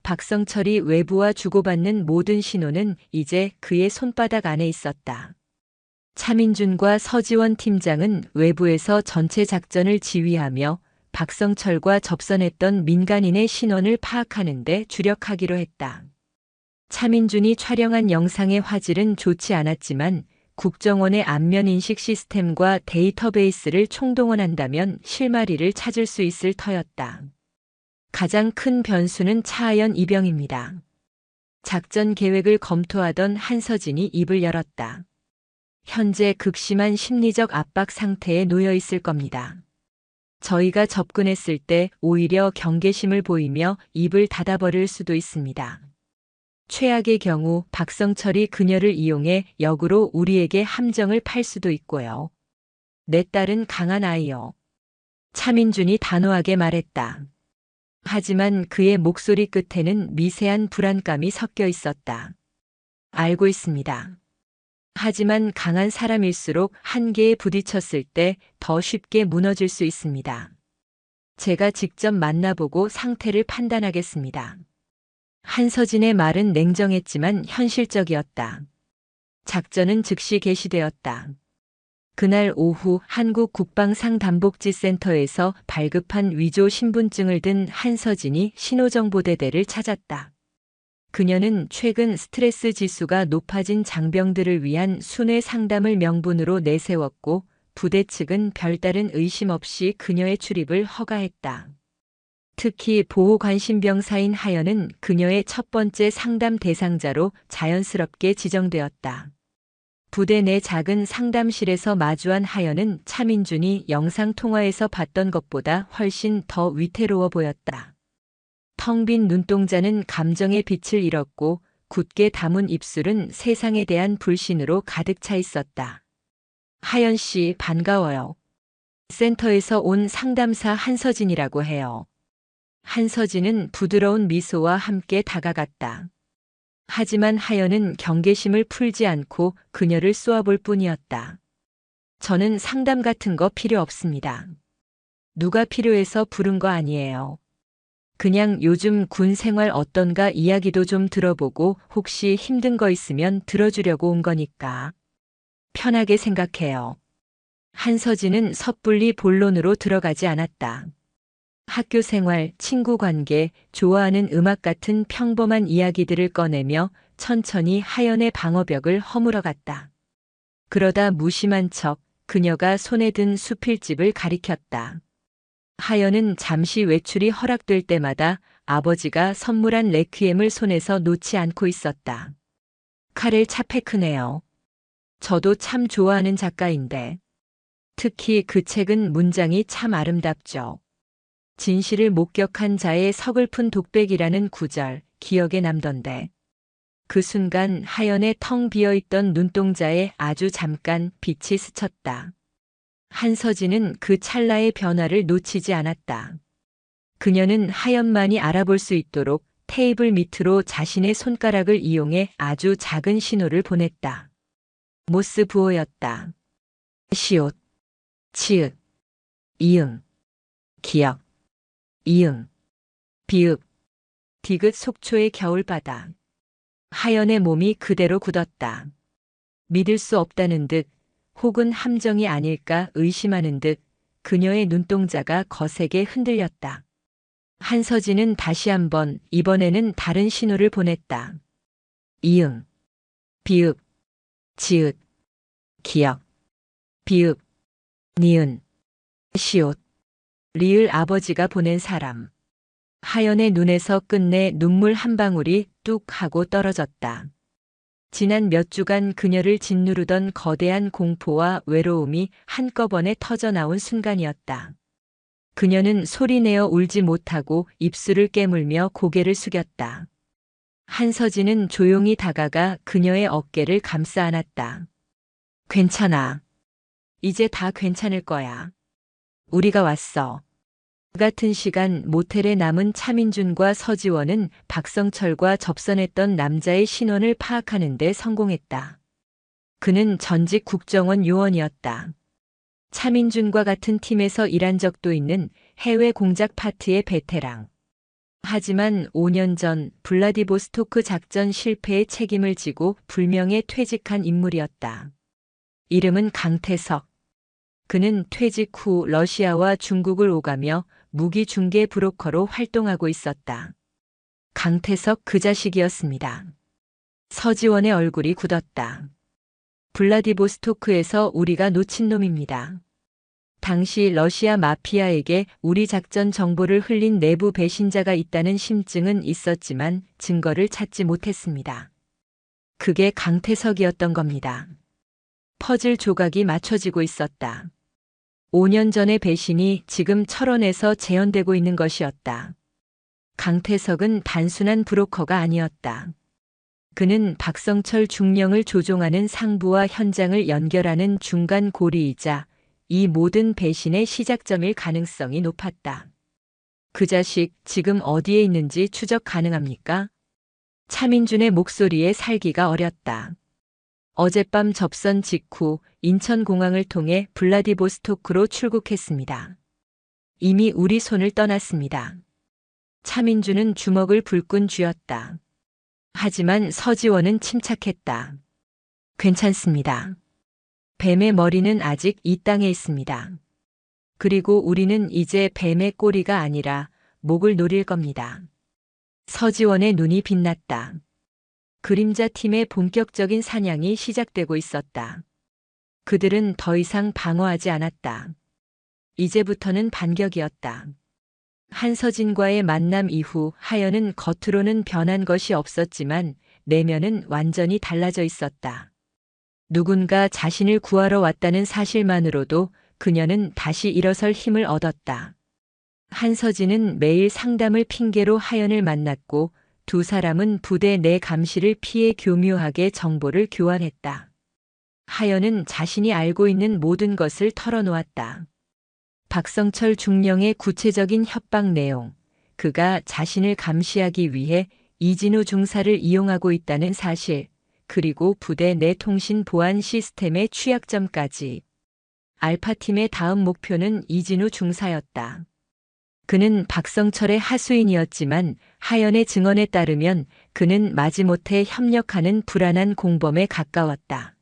박성철이 외부와 주고받는 모든 신호는 이제 그의 손바닥 안에 있었다. 차민준과 서지원 팀장은 외부에서 전체 작전을 지휘하며 박성철과 접선했던 민간인의 신원을 파악하는 데 주력하기로 했다. 차민준이 촬영한 영상의 화질은 좋지 않았지만 국정원의 안면인식 시스템과 데이터베이스를 총동원한다면 실마리를 찾을 수 있을 터였다. 가장 큰 변수는 차하연 이병입니다. 작전 계획을 검토하던 한서진이 입을 열었다. 현재 극심한 심리적 압박 상태에 놓여 있을 겁니다. 저희가 접근했을 때 오히려 경계심을 보이며 입을 닫아버릴 수도 있습니다. 최악의 경우 박성철이 그녀를 이용해 역으로 우리에게 함정을 팔 수도 있고요. 내 딸은 강한 아이요. 차민준이 단호하게 말했다. 하지만 그의 목소리 끝에는 미세한 불안감이 섞여 있었다. 알고 있습니다. 하지만 강한 사람일수록 한계에 부딪혔을 때 더 쉽게 무너질 수 있습니다. 제가 직접 만나보고 상태를 판단하겠습니다. 한서진의 말은 냉정했지만 현실적이었다. 작전은 즉시 개시되었다. 그날 오후 한국 국방상담복지센터에서 발급한 위조 신분증을 든 한서진이 신호정보대대를 찾았다. 그녀는 최근 스트레스 지수가 높아진 장병들을 위한 순회 상담을 명분으로 내세웠고 부대 측은 별다른 의심 없이 그녀의 출입을 허가했다. 특히 보호관심병사인 하연은 그녀의 첫 번째 상담 대상자로 자연스럽게 지정되었다. 부대 내 작은 상담실에서 마주한 하연은 차민준이 영상통화에서 봤던 것보다 훨씬 더 위태로워 보였다. 텅 빈 눈동자는 감정의 빛을 잃었고 굳게 담은 입술은 세상에 대한 불신으로 가득 차 있었다. 하연 씨, 반가워요. 센터에서 온 상담사 한서진이라고 해요. 한서진은 부드러운 미소와 함께 다가갔다. 하지만 하연은 경계심을 풀지 않고 그녀를 쏘아볼 뿐이었다. 저는 상담 같은 거 필요 없습니다. 누가 필요해서 부른 거 아니에요. 그냥 요즘 군 생활 어떤가 이야기도 좀 들어보고 혹시 힘든 거 있으면 들어주려고 온 거니까. 편하게 생각해요. 한서진은 섣불리 본론으로 들어가지 않았다. 학교 생활, 친구 관계, 좋아하는 음악 같은 평범한 이야기들을 꺼내며 천천히 하연의 방어벽을 허물어갔다. 그러다 무심한 척 그녀가 손에 든 수필집을 가리켰다. 하연은 잠시 외출이 허락될 때마다 아버지가 선물한 레퀴엠을 손에서 놓지 않고 있었다. 카렐 차페크네요. 저도 참 좋아하는 작가인데. 특히 그 책은 문장이 참 아름답죠. 진실을 목격한 자의 서글픈 독백이라는 구절, 기억에 남던데. 그 순간 하연의 텅 비어있던 눈동자에 아주 잠깐 빛이 스쳤다. 한서진은 그 찰나의 변화를 놓치지 않았다. 그녀는 하연만이 알아볼 수 있도록 테이블 밑으로 자신의 손가락을 이용해 아주 작은 신호를 보냈다. 모스 부호였다. 시옷, 치읓, 이응, 기역, 이응, 비읍, 디귿 속초의 겨울바다. 하연의 몸이 그대로 굳었다. 믿을 수 없다는 듯 혹은 함정이 아닐까 의심하는 듯 그녀의 눈동자가 거세게 흔들렸다. 한서진은 다시 한번 이번에는 다른 신호를 보냈다. 이응, 비읍, 지읒, 기역, 비읍, 니은, 시옷, 리을 아버지가 보낸 사람. 하연의 눈에서 끝내 눈물 한 방울이 뚝 하고 떨어졌다. 지난 몇 주간 그녀를 짓누르던 거대한 공포와 외로움이 한꺼번에 터져나온 순간이었다. 그녀는 소리내어 울지 못하고 입술을 깨물며 고개를 숙였다. 한서진은 조용히 다가가 그녀의 어깨를 감싸 안았다. 괜찮아. 이제 다 괜찮을 거야. 우리가 왔어. 그 같은 시간 모텔에 남은 차민준과 서지원은 박성철과 접선했던 남자의 신원을 파악하는 데 성공했다. 그는 전직 국정원 요원이었다. 차민준과 같은 팀에서 일한 적도 있는 해외 공작 파트의 베테랑. 하지만 5년 전 블라디보스토크 작전 실패의 책임을 지고 불명예 퇴직한 인물이었다. 이름은 강태석. 그는 퇴직 후 러시아와 중국을 오가며 무기 중개 브로커로 활동하고 있었다. 강태석 그 자식이었습니다. 서지원의 얼굴이 굳었다. 블라디보스토크에서 우리가 놓친 놈입니다. 당시 러시아 마피아에게 우리 작전 정보를 흘린 내부 배신자가 있다는 심증은 있었지만 증거를 찾지 못했습니다. 그게 강태석이었던 겁니다. 퍼즐 조각이 맞춰지고 있었다. 5년 전의 배신이 지금 철원에서 재현되고 있는 것이었다. 강태석은 단순한 브로커가 아니었다. 그는 박성철 중령을 조종하는 상부와 현장을 연결하는 중간 고리이자 이 모든 배신의 시작점일 가능성이 높았다. 그 자식 지금 어디에 있는지 추적 가능합니까? 차민준의 목소리에 살기가 어렸다. 어젯밤 접선 직후 인천공항을 통해 블라디보스토크로 출국했습니다. 이미 우리 손을 떠났습니다. 차민준은 주먹을 불끈 쥐었다. 하지만 서지원은 침착했다. 괜찮습니다. 뱀의 머리는 아직 이 땅에 있습니다. 그리고 우리는 이제 뱀의 꼬리가 아니라 목을 노릴 겁니다. 서지원의 눈이 빛났다. 그림자 팀의 본격적인 사냥이 시작되고 있었다. 그들은 더 이상 방어하지 않았다. 이제부터는 반격이었다. 한서진과의 만남 이후 하연은 겉으로는 변한 것이 없었지만 내면은 완전히 달라져 있었다. 누군가 자신을 구하러 왔다는 사실만으로도 그녀는 다시 일어설 힘을 얻었다. 한서진은 매일 상담을 핑계로 하연을 만났고 두 사람은 부대 내 감시를 피해 교묘하게 정보를 교환했다. 하연은 자신이 알고 있는 모든 것을 털어놓았다. 박성철 중령의 구체적인 협박 내용, 그가 자신을 감시하기 위해 이진우 중사를 이용하고 있다는 사실, 그리고 부대 내 통신 보안 시스템의 취약점까지. 알파팀의 다음 목표는 이진우 중사였다. 그는 박성철의 하수인이었지만 하연의 증언에 따르면 그는 마지못해 협력하는 불안한 공범에 가까웠다.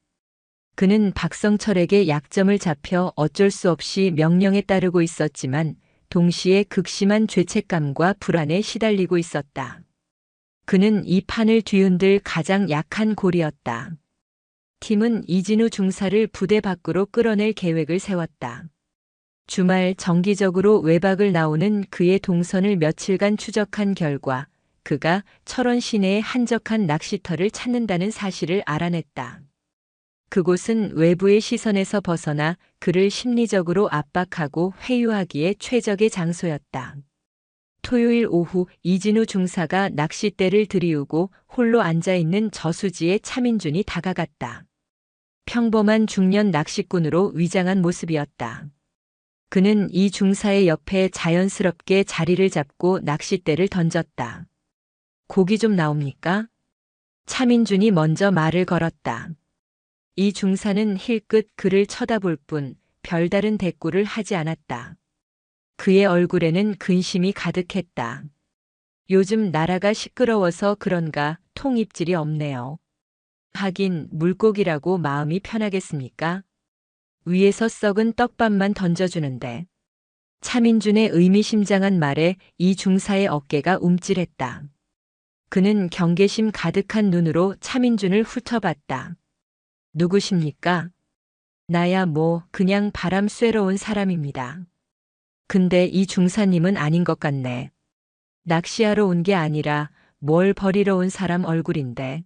그는 박성철에게 약점을 잡혀 어쩔 수 없이 명령에 따르고 있었지만 동시에 극심한 죄책감과 불안에 시달리고 있었다. 그는 이 판을 뒤흔들 가장 약한 골이었다. 팀은 이진우 중사를 부대 밖으로 끌어낼 계획을 세웠다. 주말 정기적으로 외박을 나오는 그의 동선을 며칠간 추적한 결과 그가 철원 시내의 한적한 낚시터를 찾는다는 사실을 알아냈다. 그곳은 외부의 시선에서 벗어나 그를 심리적으로 압박하고 회유하기에 최적의 장소였다. 토요일 오후 이진우 중사가 낚싯대를 들이우고 홀로 앉아있는 저수지에 차민준이 다가갔다. 평범한 중년 낚시꾼으로 위장한 모습이었다. 그는 이 중사의 옆에 자연스럽게 자리를 잡고 낚싯대를 던졌다. 고기 좀 나옵니까? 차민준이 먼저 말을 걸었다. 이 중사는 힐끗 그를 쳐다볼 뿐 별다른 대꾸를 하지 않았다. 그의 얼굴에는 근심이 가득했다. 요즘 나라가 시끄러워서 그런가 통입질이 없네요. 하긴 물고기라고 마음이 편하겠습니까? 위에서 썩은 떡밥만 던져주는데. 차민준의 의미심장한 말에 이 중사의 어깨가 움찔했다. 그는 경계심 가득한 눈으로 차민준을 훑어봤다. 누구십니까? 나야 뭐 그냥 바람 쐬러 온 사람입니다. 근데 이 중사님은 아닌 것 같네. 낚시하러 온 게 아니라 뭘 버리러 온 사람 얼굴인데.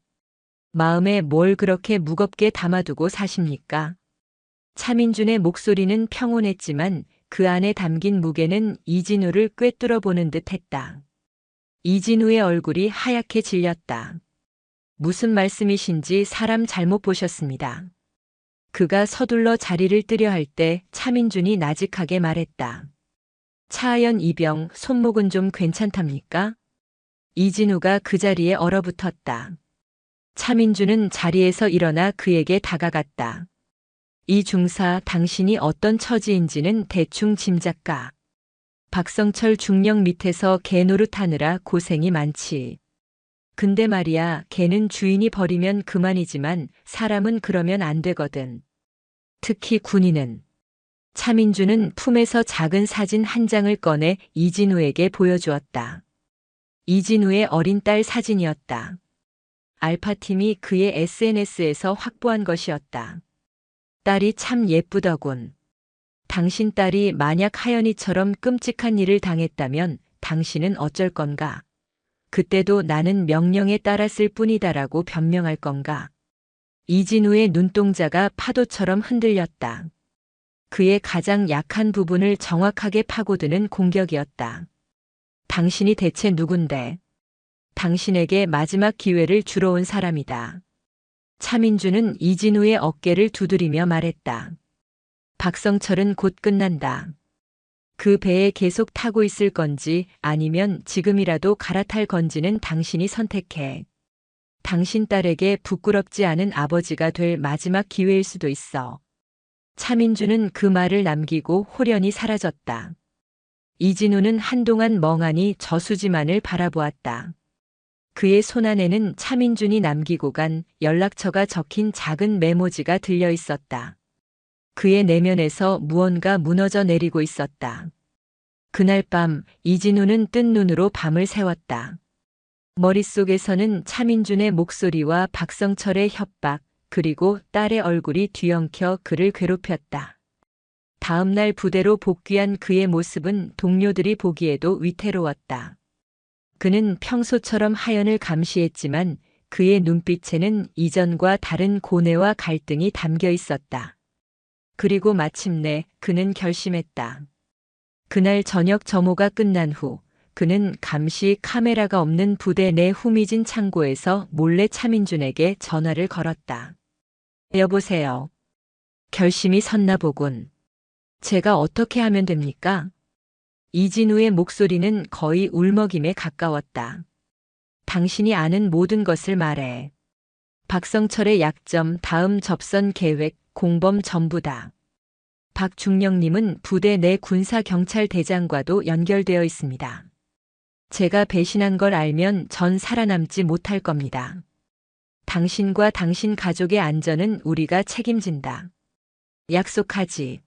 마음에 뭘 그렇게 무겁게 담아두고 사십니까? 차민준의 목소리는 평온했지만 그 안에 담긴 무게는 이진우를 꿰뚫어 보는 듯 했다. 이진우의 얼굴이 하얗게 질렸다. 무슨 말씀이신지 사람 잘못 보셨습니다. 그가 서둘러 자리를 뜨려 할 때 차민준이 나직하게 말했다. 차하연 이병 손목은 좀 괜찮답니까? 이진우가 그 자리에 얼어붙었다. 차민준은 자리에서 일어나 그에게 다가갔다. 이 중사 당신이 어떤 처지인지는 대충 짐작가. 박성철 중령 밑에서 개 노릇하느라 고생이 많지. 근데 말이야, 개는 주인이 버리면 그만이지만 사람은 그러면 안 되거든. 특히 군인은. 차민준은 품에서 작은 사진 한 장을 꺼내 이진우에게 보여주었다. 이진우의 어린 딸 사진이었다. 알파팀이 그의 SNS에서 확보한 것이었다. 딸이 참 예쁘더군. 당신 딸이 만약 하연이처럼 끔찍한 일을 당했다면 당신은 어쩔 건가? 그때도 나는 명령에 따랐을 뿐이다라고 변명할 건가? 이진우의 눈동자가 파도처럼 흔들렸다. 그의 가장 약한 부분을 정확하게 파고드는 공격이었다. 당신이 대체 누군데? 당신에게 마지막 기회를 주러 온 사람이다. 차민준은 이진우의 어깨를 두드리며 말했다. 박성철은 곧 끝난다. 그 배에 계속 타고 있을 건지 아니면 지금이라도 갈아탈 건지는 당신이 선택해. 당신 딸에게 부끄럽지 않은 아버지가 될 마지막 기회일 수도 있어. 차민준은 그 말을 남기고 홀연히 사라졌다. 이진우는 한동안 멍하니 저수지만을 바라보았다. 그의 손안에는 차민준이 남기고 간 연락처가 적힌 작은 메모지가 들려 있었다. 그의 내면에서 무언가 무너져 내리고 있었다. 그날 밤 이진우는 뜬 눈으로 밤을 새웠다. 머릿속에서는 차민준의 목소리와 박성철의 협박, 그리고 딸의 얼굴이 뒤엉켜 그를 괴롭혔다. 다음 날 부대로 복귀한 그의 모습은 동료들이 보기에도 위태로웠다. 그는 평소처럼 하연을 감시했지만 그의 눈빛에는 이전과 다른 고뇌와 갈등이 담겨 있었다. 그리고 마침내 그는 결심했다. 그날 저녁 점호가 끝난 후 그는 감시 카메라가 없는 부대 내 후미진 창고에서 몰래 차민준에게 전화를 걸었다. 여보세요. 결심이 섰나 보군. 제가 어떻게 하면 됩니까? 이진우의 목소리는 거의 울먹임에 가까웠다. 당신이 아는 모든 것을 말해. 박성철의 약점, 다음 접선 계획, 공범 전부 다. 박중령님은 부대 내 군사경찰대장과도 연결되어 있습니다. 제가 배신한 걸 알면 전 살아남지 못할 겁니다. 당신과 당신 가족의 안전은 우리가 책임진다. 약속하지.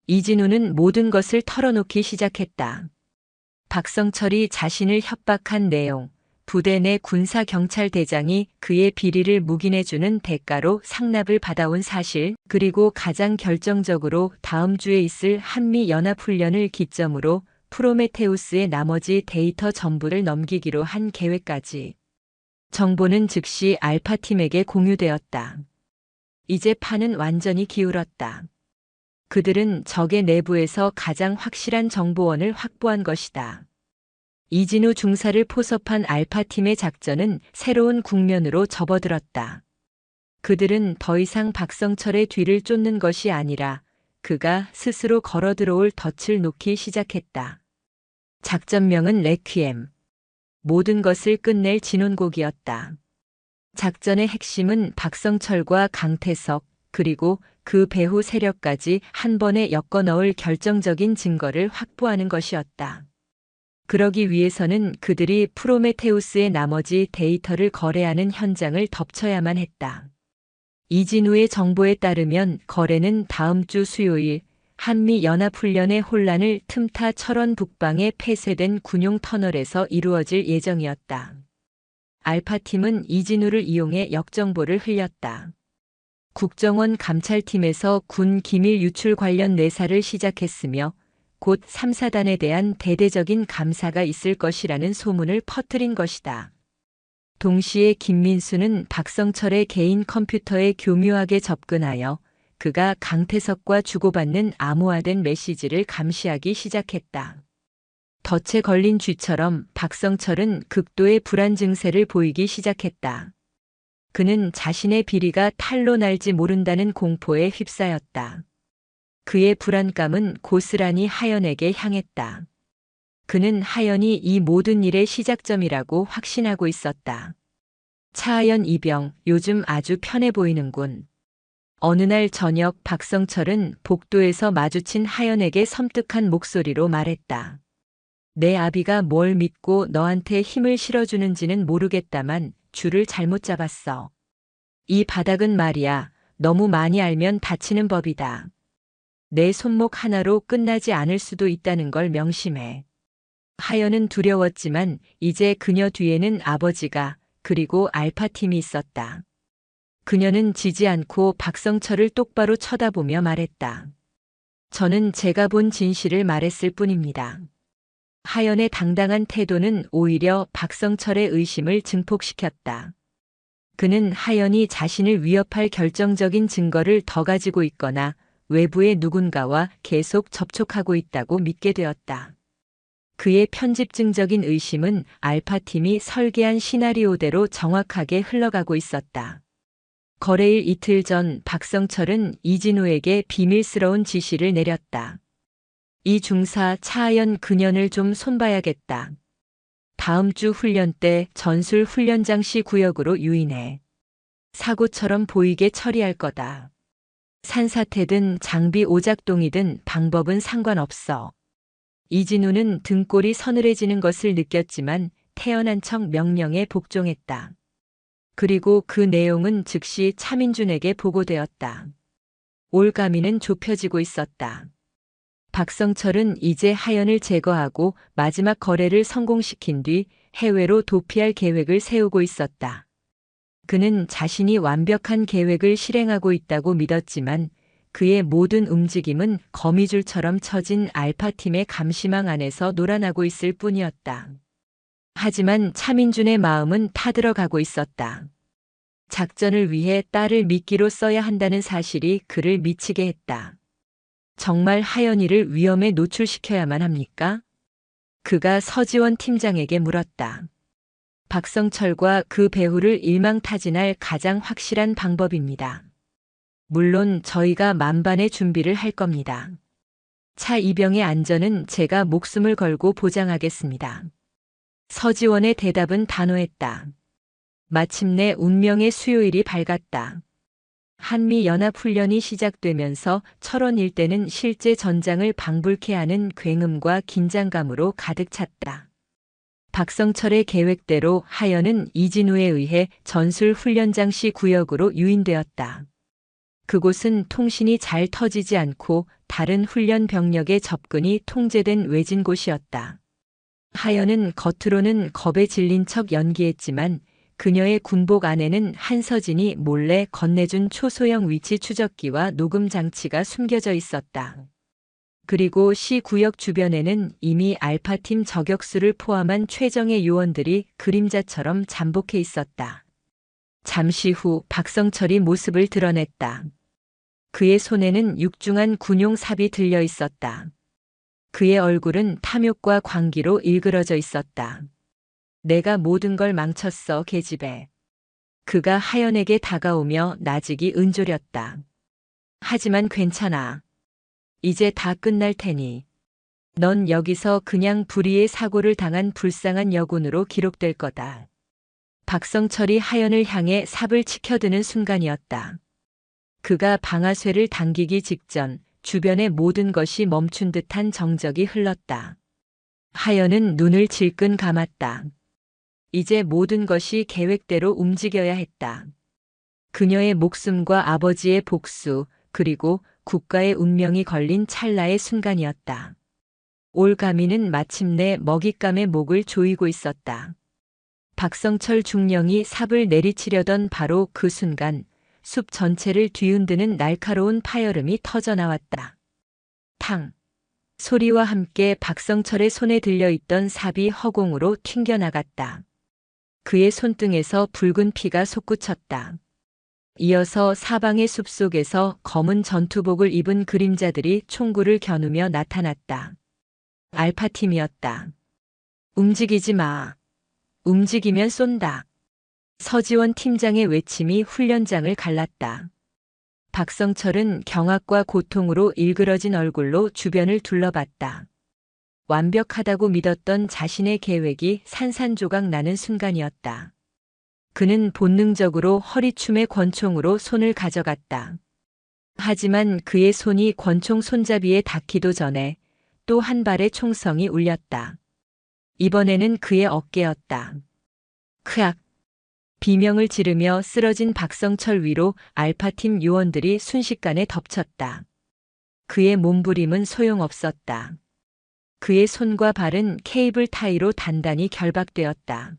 이진우는 모든 것을 털어놓기 시작했다. 박성철이 자신을 협박한 내용, 부대 내 군사경찰대장이 그의 비리를 묵인해주는 대가로 상납을 받아온 사실, 그리고 가장 결정적으로 다음 주에 있을 한미연합훈련을 기점으로 프로메테우스의 나머지 데이터 전부를 넘기기로 한 계획까지. 정보는 즉시 알파팀에게 공유되었다. 이제 판은 완전히 기울었다. 그들은 적의 내부에서 가장 확실한 정보원을 확보한 것이다. 이진우 중사를 포섭한 알파팀의 작전은 새로운 국면으로 접어들었다. 그들은 더 이상 박성철의 뒤를 쫓는 것이 아니라 그가 스스로 걸어 들어올 덫을 놓기 시작했다. 작전명은 레퀴엠. 모든 것을 끝낼 진혼곡이었다. 작전의 핵심은 박성철과 강태석, 그리고 그 배후 세력까지 한 번에 엮어 넣을 결정적인 증거를 확보하는 것이었다. 그러기 위해서는 그들이 프로메테우스의 나머지 데이터를 거래하는 현장을 덮쳐야만 했다. 이진우의 정보에 따르면 거래는 다음 주 수요일 한미연합훈련의 혼란을 틈타 철원 북방에 폐쇄된 군용 터널에서 이루어질 예정이었다. 알파팀은 이진우를 이용해 역정보를 흘렸다. 국정원 감찰팀에서 군 기밀 유출 관련 내사를 시작했으며 곧 3사단에 대한 대대적인 감사가 있을 것이라는 소문을 퍼뜨린 것이다. 동시에 김민수는 박성철의 개인 컴퓨터에 교묘하게 접근하여 그가 강태석과 주고받는 암호화된 메시지를 감시하기 시작했다. 덫에 걸린 쥐처럼 박성철은 극도의 불안 증세를 보이기 시작했다. 그는 자신의 비리가 탈로 날지 모른다는 공포에 휩싸였다. 그의 불안감은 고스란히 하연에게 향했다. 그는 하연이 이 모든 일의 시작점이라고 확신하고 있었다. 차하연 이병, 요즘 아주 편해 보이는군. 어느 날 저녁 박성철은 복도에서 마주친 하연에게 섬뜩한 목소리로 말했다. 내 아비가 뭘 믿고 너한테 힘을 실어주는지는 모르겠다만 줄을 잘못 잡았어. 이 바닥은 말이야, 너무 많이 알면 다치는 법이다. 내 손목 하나로 끝나지 않을 수도 있다는 걸 명심해. 하연은 두려웠지만 이제 그녀 뒤에는 아버지가 그리고 알파팀이 있었다. 그녀는 지지 않고 박성철을 똑바로 쳐다보며 말했다. 저는 제가 본 진실을 말했을 뿐입니다. 하연의 당당한 태도는 오히려 박성철의 의심을 증폭시켰다. 그는 하연이 자신을 위협할 결정적인 증거를 더 가지고 있거나 외부의 누군가와 계속 접촉하고 있다고 믿게 되었다. 그의 편집증적인 의심은 알파팀이 설계한 시나리오대로 정확하게 흘러가고 있었다. 거래일 이틀 전 박성철은 이진우에게 비밀스러운 지시를 내렸다. 이 중사 차하연 그년을 좀 손봐야겠다. 다음 주 훈련 때 전술 훈련장시 구역으로 유인해. 사고처럼 보이게 처리할 거다. 산사태든 장비 오작동이든 방법은 상관없어. 이진우는 등골이 서늘해지는 것을 느꼈지만 태어난 척 명령에 복종했다. 그리고 그 내용은 즉시 차민준에게 보고되었다. 올가미는 좁혀지고 있었다. 박성철은 이제 하연을 제거하고 마지막 거래를 성공시킨 뒤 해외로 도피할 계획을 세우고 있었다. 그는 자신이 완벽한 계획을 실행하고 있다고 믿었지만 그의 모든 움직임은 거미줄처럼 쳐진 알파팀의 감시망 안에서 놀아나고 있을 뿐이었다. 하지만 차민준의 마음은 타들어가고 있었다. 작전을 위해 딸을 미끼로 써야 한다는 사실이 그를 미치게 했다. 정말 하연이를 위험에 노출시켜야만 합니까? 그가 서지원 팀장에게 물었다. 박성철과 그 배후를 일망타진할 가장 확실한 방법입니다. 물론 저희가 만반의 준비를 할 겁니다. 차 이병의 안전은 제가 목숨을 걸고 보장하겠습니다. 서지원의 대답은 단호했다. 마침내 운명의 수요일이 밝았다. 한미연합훈련이 시작되면서 철원 일대는 실제 전장을 방불케 하는 굉음과 긴장감으로 가득 찼다. 박성철의 계획대로 하연은 이진우에 의해 전술훈련장시 구역으로 유인되었다. 그곳은 통신이 잘 터지지 않고 다른 훈련 병력의 접근이 통제된 외진 곳이었다. 하연은 겉으로는 겁에 질린 척 연기했지만 그녀의 군복 안에는 한서진이 몰래 건네준 초소형 위치 추적기와 녹음 장치가 숨겨져 있었다. 그리고 시 구역 주변에는 이미 알파팀 저격수를 포함한 최정예 요원들이 그림자처럼 잠복해 있었다. 잠시 후 박성철이 모습을 드러냈다. 그의 손에는 육중한 군용 삽이 들려 있었다. 그의 얼굴은 탐욕과 광기로 일그러져 있었다. 내가 모든 걸 망쳤어, 계집애. 그가 하연에게 다가오며 나직이 은조렸다. 하지만 괜찮아. 이제 다 끝날 테니. 넌 여기서 그냥 불의의 사고를 당한 불쌍한 여군으로 기록될 거다. 박성철이 하연을 향해 삽을 치켜드는 순간이었다. 그가 방아쇠를 당기기 직전 주변의 모든 것이 멈춘 듯한 정적이 흘렀다. 하연은 눈을 질끈 감았다. 이제 모든 것이 계획대로 움직여야 했다. 그녀의 목숨과 아버지의 복수, 그리고 국가의 운명이 걸린 찰나의 순간이었다. 올가미는 마침내 먹잇감의 목을 조이고 있었다. 박성철 중령이 삽을 내리치려던 바로 그 순간 숲 전체를 뒤흔드는 날카로운 파열음이 터져나왔다. 탕! 소리와 함께 박성철의 손에 들려있던 삽이 허공으로 튕겨나갔다. 그의 손등에서 붉은 피가 솟구쳤다. 이어서 사방의 숲속에서 검은 전투복을 입은 그림자들이 총구를 겨누며 나타났다. 알파팀이었다. 움직이지 마. 움직이면 쏜다. 서지원 팀장의 외침이 훈련장을 갈랐다. 박성철은 경악과 고통으로 일그러진 얼굴로 주변을 둘러봤다. 완벽하다고 믿었던 자신의 계획이 산산조각 나는 순간이었다. 그는 본능적으로 허리춤의 권총으로 손을 가져갔다. 하지만 그의 손이 권총 손잡이에 닿기도 전에 또 한 발의 총성이 울렸다. 이번에는 그의 어깨였다. 크악! 비명을 지르며 쓰러진 박성철 위로 알파팀 요원들이 순식간에 덮쳤다. 그의 몸부림은 소용없었다. 그의 손과 발은 케이블 타이로 단단히 결박되었다.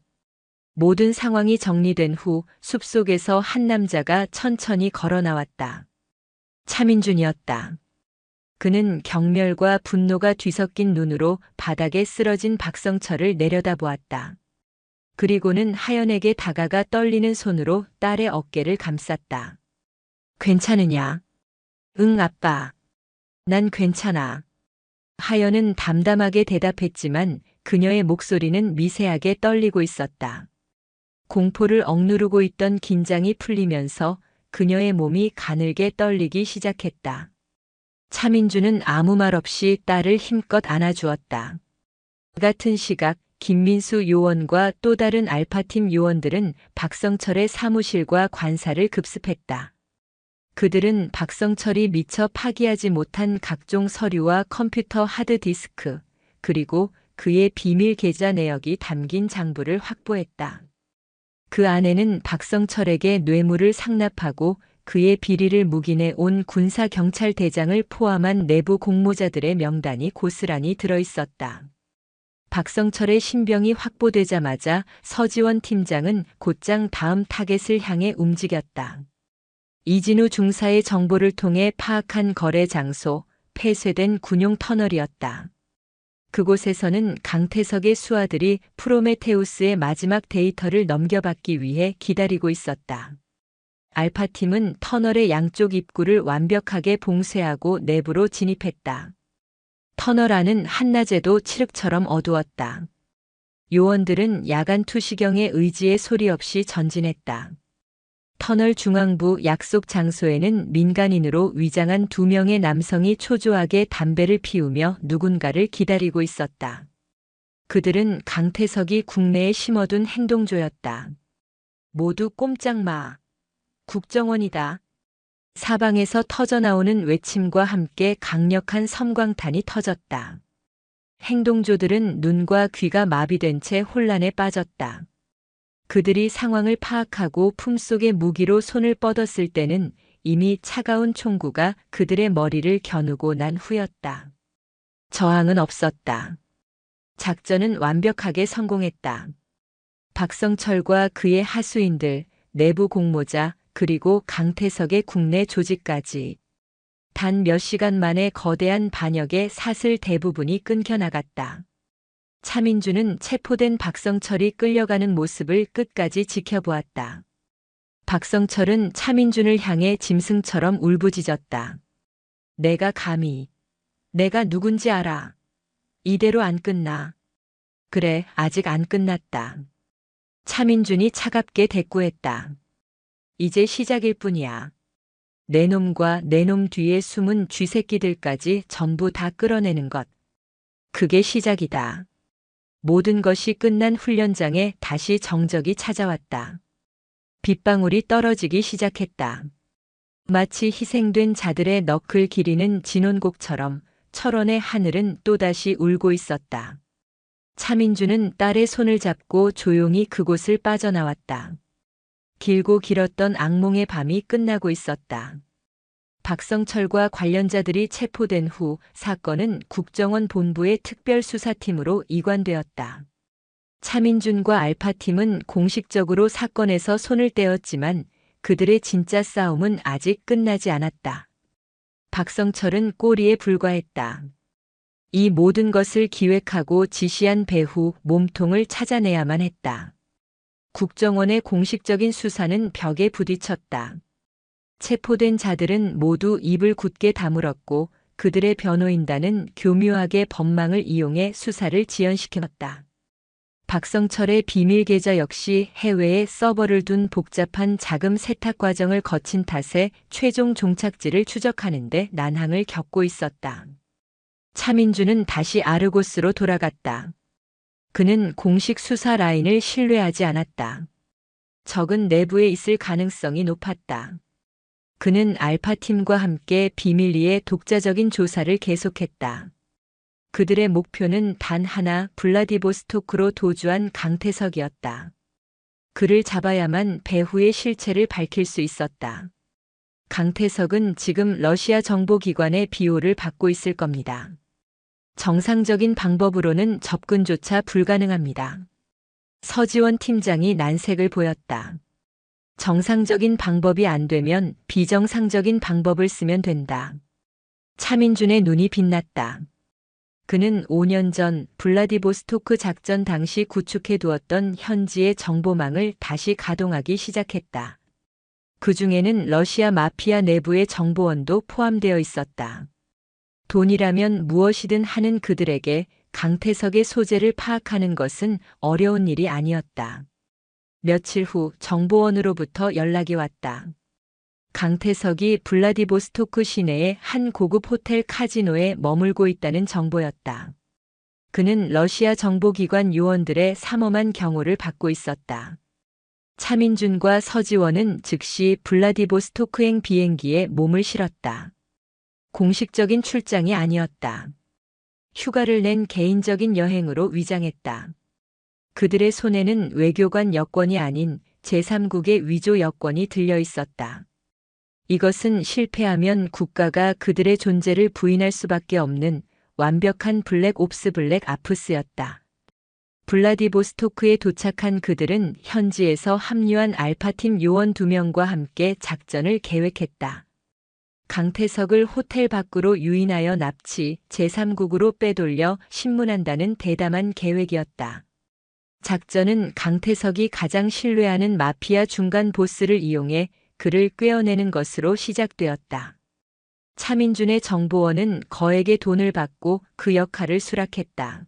모든 상황이 정리된 후 숲속에서 한 남자가 천천히 걸어 나왔다. 차민준이었다. 그는 경멸과 분노가 뒤섞인 눈으로 바닥에 쓰러진 박성철을 내려다보았다. 그리고는 하연에게 다가가 떨리는 손으로 딸의 어깨를 감쌌다. 괜찮으냐? 응, 아빠. 난 괜찮아. 하연은 담담하게 대답했지만 그녀의 목소리는 미세하게 떨리고 있었다. 공포를 억누르고 있던 긴장이 풀리면서 그녀의 몸이 가늘게 떨리기 시작했다. 차민주는 아무 말 없이 딸을 힘껏 안아주었다. 같은 시각 김민수 요원과 또 다른 알파팀 요원들은 박성철의 사무실과 관사를 급습했다. 그들은 박성철이 미처 파기하지 못한 각종 서류와 컴퓨터 하드디스크, 그리고 그의 비밀 계좌 내역이 담긴 장부를 확보했다. 그 안에는 박성철에게 뇌물을 상납하고 그의 비리를 묵인해 온 군사경찰대장을 포함한 내부 공모자들의 명단이 고스란히 들어있었다. 박성철의 신병이 확보되자마자 서지원 팀장은 곧장 다음 타겟을 향해 움직였다. 이진우 중사의 정보를 통해 파악한 거래 장소, 폐쇄된 군용 터널이었다. 그곳에서는 강태석의 수하들이 프로메테우스의 마지막 데이터를 넘겨받기 위해 기다리고 있었다. 알파팀은 터널의 양쪽 입구를 완벽하게 봉쇄하고 내부로 진입했다. 터널 안은 한낮에도 칠흑처럼 어두웠다. 요원들은 야간 투시경의 의지에 소리 없이 전진했다. 터널 중앙부 약속 장소에는 민간인으로 위장한 2명의 남성이 초조하게 담배를 피우며 누군가를 기다리고 있었다. 그들은 강태석이 국내에 심어둔 행동조였다. 모두 꼼짝 마. 국정원이다. 사방에서 터져나오는 외침과 함께 강력한 섬광탄이 터졌다. 행동조들은 눈과 귀가 마비된 채 혼란에 빠졌다. 그들이 상황을 파악하고 품속의 무기로 손을 뻗었을 때는 이미 차가운 총구가 그들의 머리를 겨누고 난 후였다. 저항은 없었다. 작전은 완벽하게 성공했다. 박성철과 그의 하수인들, 내부 공모자, 그리고 강태석의 국내 조직까지 단 몇 시간 만에 거대한 반역의 사슬 대부분이 끊겨나갔다. 차민주는 체포된 박성철이 끌려가는 모습을 끝까지 지켜보았다. 박성철은 차민준을 향해 짐승처럼 울부짖었다. 내가 감히, 내가 누군지 알아. 이대로 안 끝나. 그래, 아직 안 끝났다. 차민준이 차갑게 대꾸했다. 이제 시작일 뿐이야. 내 놈과 내 놈 뒤에 숨은 쥐새끼들까지 전부 다 끌어내는 것. 그게 시작이다. 모든 것이 끝난 훈련장에 다시 정적이 찾아왔다. 빗방울이 떨어지기 시작했다. 마치 희생된 자들의 너클 기리는 진원곡처럼 철원의 하늘은 또다시 울고 있었다. 차민주는 딸의 손을 잡고 조용히 그곳을 빠져나왔다. 길고 길었던 악몽의 밤이 끝나고 있었다. 박성철과 관련자들이 체포된 후 사건은 국정원 본부의 특별수사팀으로 이관되었다. 차민준과 알파팀은 공식적으로 사건에서 손을 떼었지만 그들의 진짜 싸움은 아직 끝나지 않았다. 박성철은 꼬리에 불과했다. 이 모든 것을 기획하고 지시한 배후 몸통을 찾아내야만 했다. 국정원의 공식적인 수사는 벽에 부딪혔다. 체포된 자들은 모두 입을 굳게 다물었고 그들의 변호인단은 교묘하게 법망을 이용해 수사를 지연시켰다. 박성철의 비밀 계좌 역시 해외에 서버를 둔 복잡한 자금 세탁 과정을 거친 탓에 최종 종착지를 추적하는데 난항을 겪고 있었다. 차민주는 다시 아르고스로 돌아갔다. 그는 공식 수사 라인을 신뢰하지 않았다. 적은 내부에 있을 가능성이 높았다. 그는 알파팀과 함께 비밀리에 독자적인 조사를 계속했다. 그들의 목표는 단 하나, 블라디보스토크로 도주한 강태석이었다. 그를 잡아야만 배후의 실체를 밝힐 수 있었다. 강태석은 지금 러시아 정보기관의 비호를 받고 있을 겁니다. 정상적인 방법으로는 접근조차 불가능합니다. 서지원 팀장이 난색을 보였다. 정상적인 방법이 안 되면 비정상적인 방법을 쓰면 된다. 차민준의 눈이 빛났다. 그는 5년 전 블라디보스토크 작전 당시 구축해 두었던 현지의 정보망을 다시 가동하기 시작했다. 그 중에는 러시아 마피아 내부의 정보원도 포함되어 있었다. 돈이라면 무엇이든 하는 그들에게 강태석의 소재를 파악하는 것은 어려운 일이 아니었다. 며칠 후 정보원으로부터 연락이 왔다. 강태석이 블라디보스토크 시내의 한 고급 호텔 카지노에 머물고 있다는 정보였다. 그는 러시아 정보기관 요원들의 삼엄한 경호를 받고 있었다. 차민준과 서지원은 즉시 블라디보스토크행 비행기에 몸을 실었다. 공식적인 출장이 아니었다. 휴가를 낸 개인적인 여행으로 위장했다. 그들의 손에는 외교관 여권이 아닌 제3국의 위조 여권이 들려 있었다. 이것은 실패하면 국가가 그들의 존재를 부인할 수밖에 없는 완벽한 블랙 옵스 블랙 아프스였다. 블라디보스토크에 도착한 그들은 현지에서 합류한 알파팀 요원 2명과 함께 작전을 계획했다. 강태석을 호텔 밖으로 유인하여 납치, 제3국으로 빼돌려 신문한다는 대담한 계획이었다. 작전은 강태석이 가장 신뢰하는 마피아 중간 보스를 이용해 그를 꿰어내는 것으로 시작되었다. 차민준의 정보원은 거액의 돈을 받고 그 역할을 수락했다.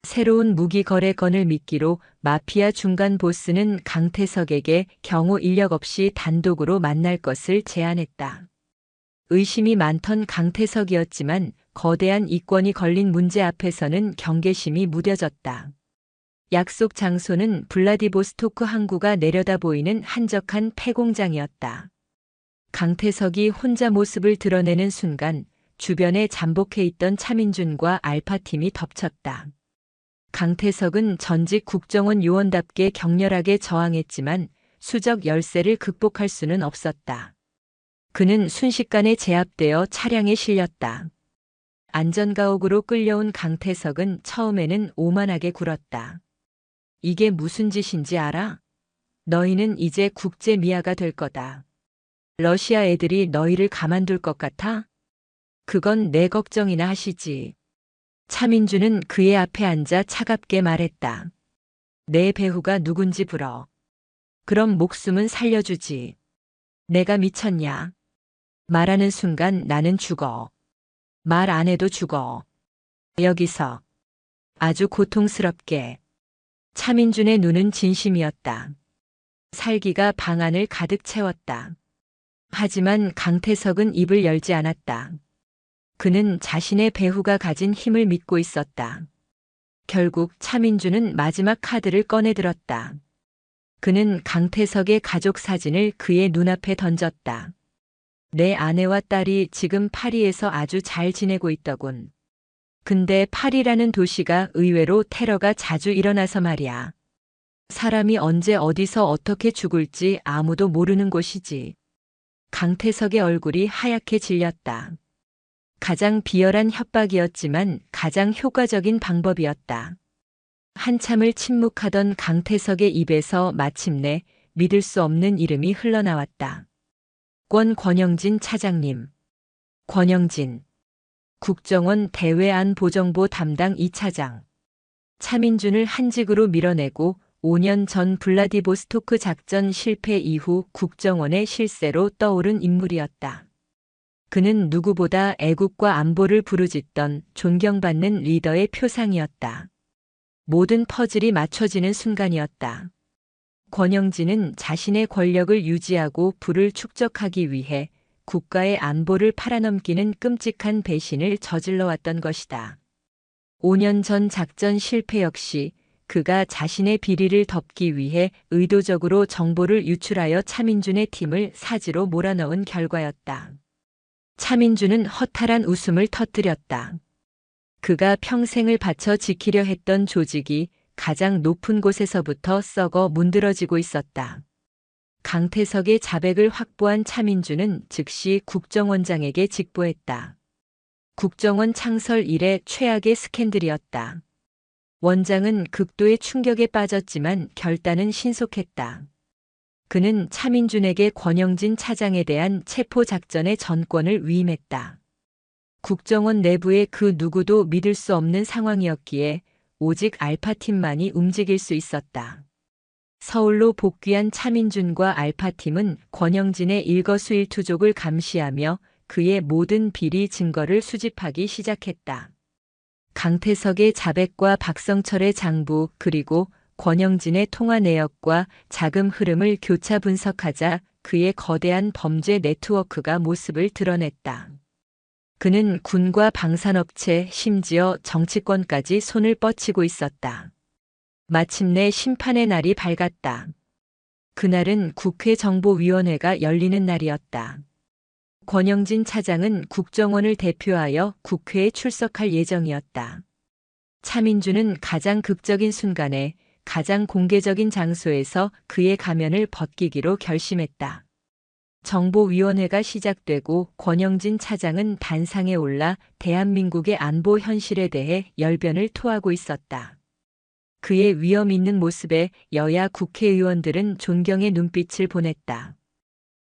새로운 무기 거래건을 미끼로 마피아 중간 보스는 강태석에게 경호 인력 없이 단독으로 만날 것을 제안했다. 의심이 많던 강태석이었지만 거대한 이권이 걸린 문제 앞에서는 경계심이 무뎌졌다. 약속 장소는 블라디보스토크 항구가 내려다 보이는 한적한 폐공장이었다. 강태석이 혼자 모습을 드러내는 순간 주변에 잠복해 있던 차민준과 알파팀이 덮쳤다. 강태석은 전직 국정원 요원답게 격렬하게 저항했지만 수적 열세를 극복할 수는 없었다. 그는 순식간에 제압되어 차량에 실렸다. 안전가옥으로 끌려온 강태석은 처음에는 오만하게 굴었다. 이게 무슨 짓인지 알아? 너희는 이제 국제 미아가 될 거다. 러시아 애들이 너희를 가만둘 것 같아? 그건 내 걱정이나 하시지. 차민주는 그의 앞에 앉아 차갑게 말했다. 내 배후가 누군지 불어. 그럼 목숨은 살려주지. 내가 미쳤냐? 말하는 순간 나는 죽어. 말 안 해도 죽어. 여기서. 아주 고통스럽게. 차민준의 눈은 진심이었다. 살기가 방안을 가득 채웠다. 하지만 강태석은 입을 열지 않았다. 그는 자신의 배후가 가진 힘을 믿고 있었다. 결국 차민주는 마지막 카드를 꺼내들었다. 그는 강태석의 가족 사진을 그의 눈앞에 던졌다. 내 아내와 딸이 지금 파리에서 아주 잘 지내고 있더군. 근데 파리라는 도시가 의외로 테러가 자주 일어나서 말이야. 사람이 언제 어디서 어떻게 죽을지 아무도 모르는 곳이지. 강태석의 얼굴이 하얗게 질렸다. 가장 비열한 협박이었지만 가장 효과적인 방법이었다. 한참을 침묵하던 강태석의 입에서 마침내 믿을 수 없는 이름이 흘러나왔다. 권영진 차장님. 권영진. 국정원 대외안보정보 담당 2차장. 차민준을 한직으로 밀어내고 5년 전 블라디보스토크 작전 실패 이후 국정원의 실세로 떠오른 인물이었다. 그는 누구보다 애국과 안보를 부르짖던 존경받는 리더의 표상이었다. 모든 퍼즐이 맞춰지는 순간이었다. 권영진은 자신의 권력을 유지하고 부를 축적하기 위해 국가의 안보를 팔아넘기는 끔찍한 배신을 저질러 왔던 것이다. 5년 전 작전 실패 역시 그가 자신의 비리를 덮기 위해 의도적으로 정보를 유출하여 차민준의 팀을 사지로 몰아넣은 결과였다. 차민준은 허탈한 웃음을 터뜨렸다. 그가 평생을 바쳐 지키려 했던 조직이 가장 높은 곳에서부터 썩어 문드러지고 있었다. 강태석의 자백을 확보한 차민준은 즉시 국정원장에게 직보했다. 국정원 창설 이래 최악의 스캔들이었다. 원장은 극도의 충격에 빠졌지만 결단은 신속했다. 그는 차민준에게 권영진 차장에 대한 체포 작전의 전권을 위임했다. 국정원 내부의 그 누구도 믿을 수 없는 상황이었기에 오직 알파팀만이 움직일 수 있었다. 서울로 복귀한 차민준과 알파팀은 권영진의 일거수일투족을 감시하며 그의 모든 비리 증거를 수집하기 시작했다. 강태석의 자백과 박성철의 장부 그리고 권영진의 통화 내역과 자금 흐름을 교차 분석하자 그의 거대한 범죄 네트워크가 모습을 드러냈다. 그는 군과 방산업체, 심지어 정치권까지 손을 뻗치고 있었다. 마침내 심판의 날이 밝았다. 그날은 국회 정보위원회가 열리는 날이었다. 권영진 차장은 국정원을 대표하여 국회에 출석할 예정이었다. 차민준은 가장 극적인 순간에 가장 공개적인 장소에서 그의 가면을 벗기기로 결심했다. 정보위원회가 시작되고 권영진 차장은 단상에 올라 대한민국의 안보 현실에 대해 열변을 토하고 있었다. 그의 위험 있는 모습에 여야 국회의원들은 존경의 눈빛을 보냈다.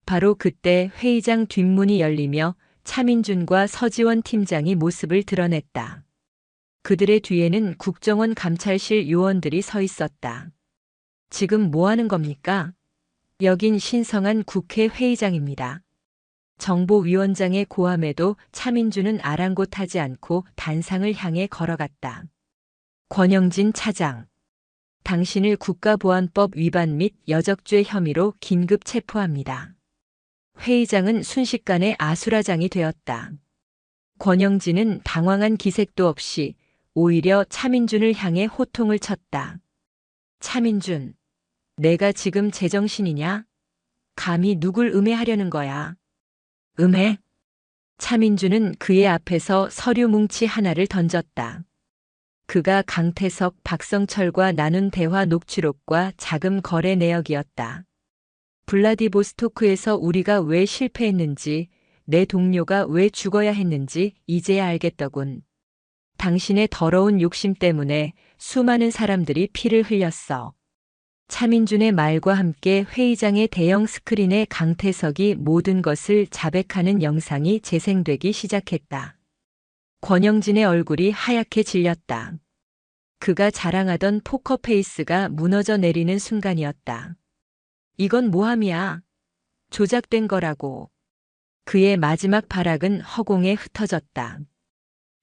바로 그때 회의장 뒷문이 열리며 차민준과 서지원 팀장이 모습을 드러냈다. 그들의 뒤에는 국정원 감찰실 요원들이 서 있었다. 지금 뭐 하는 겁니까? 여긴 신성한 국회 회의장입니다. 정보위원장의 고함에도 차민준은 아랑곳하지 않고 단상을 향해 걸어갔다. 권영진 차장. 당신을 국가보안법 위반 및 여적죄 혐의로 긴급 체포합니다. 회의장은 순식간에 아수라장이 되었다. 권영진은 당황한 기색도 없이 오히려 차민준을 향해 호통을 쳤다. 차민준, 내가 지금 제정신이냐? 감히 누굴 음해하려는 거야? 음해? 차민준은 그의 앞에서 서류 뭉치 하나를 던졌다. 그가 강태석, 박성철과 나눈 대화 녹취록과 자금 거래 내역이었다. 블라디보스토크에서 우리가 왜 실패했는지, 내 동료가 왜 죽어야 했는지 이제야 알겠더군. 당신의 더러운 욕심 때문에 수많은 사람들이 피를 흘렸어. 차민준의 말과 함께 회의장의 대형 스크린에 강태석이 모든 것을 자백하는 영상이 재생되기 시작했다. 권영진의 얼굴이 하얗게 질렸다. 그가 자랑하던 포커페이스가 무너져 내리는 순간이었다. 이건 모함이야. 조작된 거라고. 그의 마지막 발악은 허공에 흩어졌다.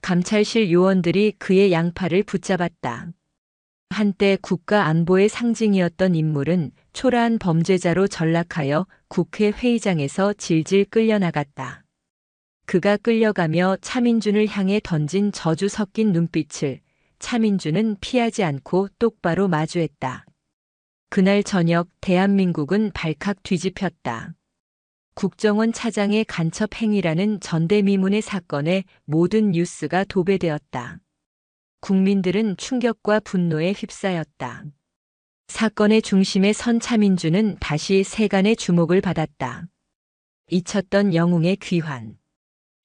감찰실 요원들이 그의 양팔을 붙잡았다. 한때 국가 안보의 상징이었던 인물은 초라한 범죄자로 전락하여 국회 회의장에서 질질 끌려나갔다. 그가 끌려가며 차민준을 향해 던진 저주 섞인 눈빛을 차민준은 피하지 않고 똑바로 마주했다. 그날 저녁 대한민국은 발칵 뒤집혔다. 국정원 차장의 간첩 행위라는 전대미문의 사건에 모든 뉴스가 도배되었다. 국민들은 충격과 분노에 휩싸였다. 사건의 중심에 선 차민준은 다시 세간의 주목을 받았다. 잊혔던 영웅의 귀환.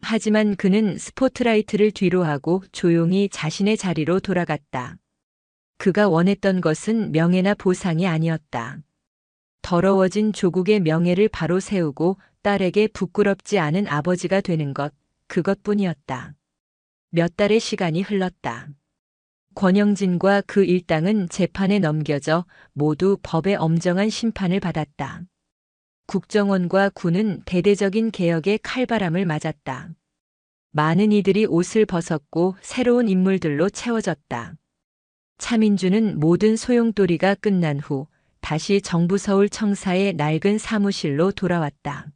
하지만 그는 스포트라이트를 뒤로하고 조용히 자신의 자리로 돌아갔다. 그가 원했던 것은 명예나 보상이 아니었다. 더러워진 조국의 명예를 바로 세우고 딸에게 부끄럽지 않은 아버지가 되는 것, 그것뿐이었다. 몇 달의 시간이 흘렀다. 권영진과 그 일당은 재판에 넘겨져 모두 법의 엄정한 심판을 받았다. 국정원과 군은 대대적인 개혁의 칼바람을 맞았다. 많은 이들이 옷을 벗었고 새로운 인물들로 채워졌다. 차민준은 모든 소용돌이가 끝난 후 다시 정부 서울 청사의 낡은 사무실로 돌아왔다.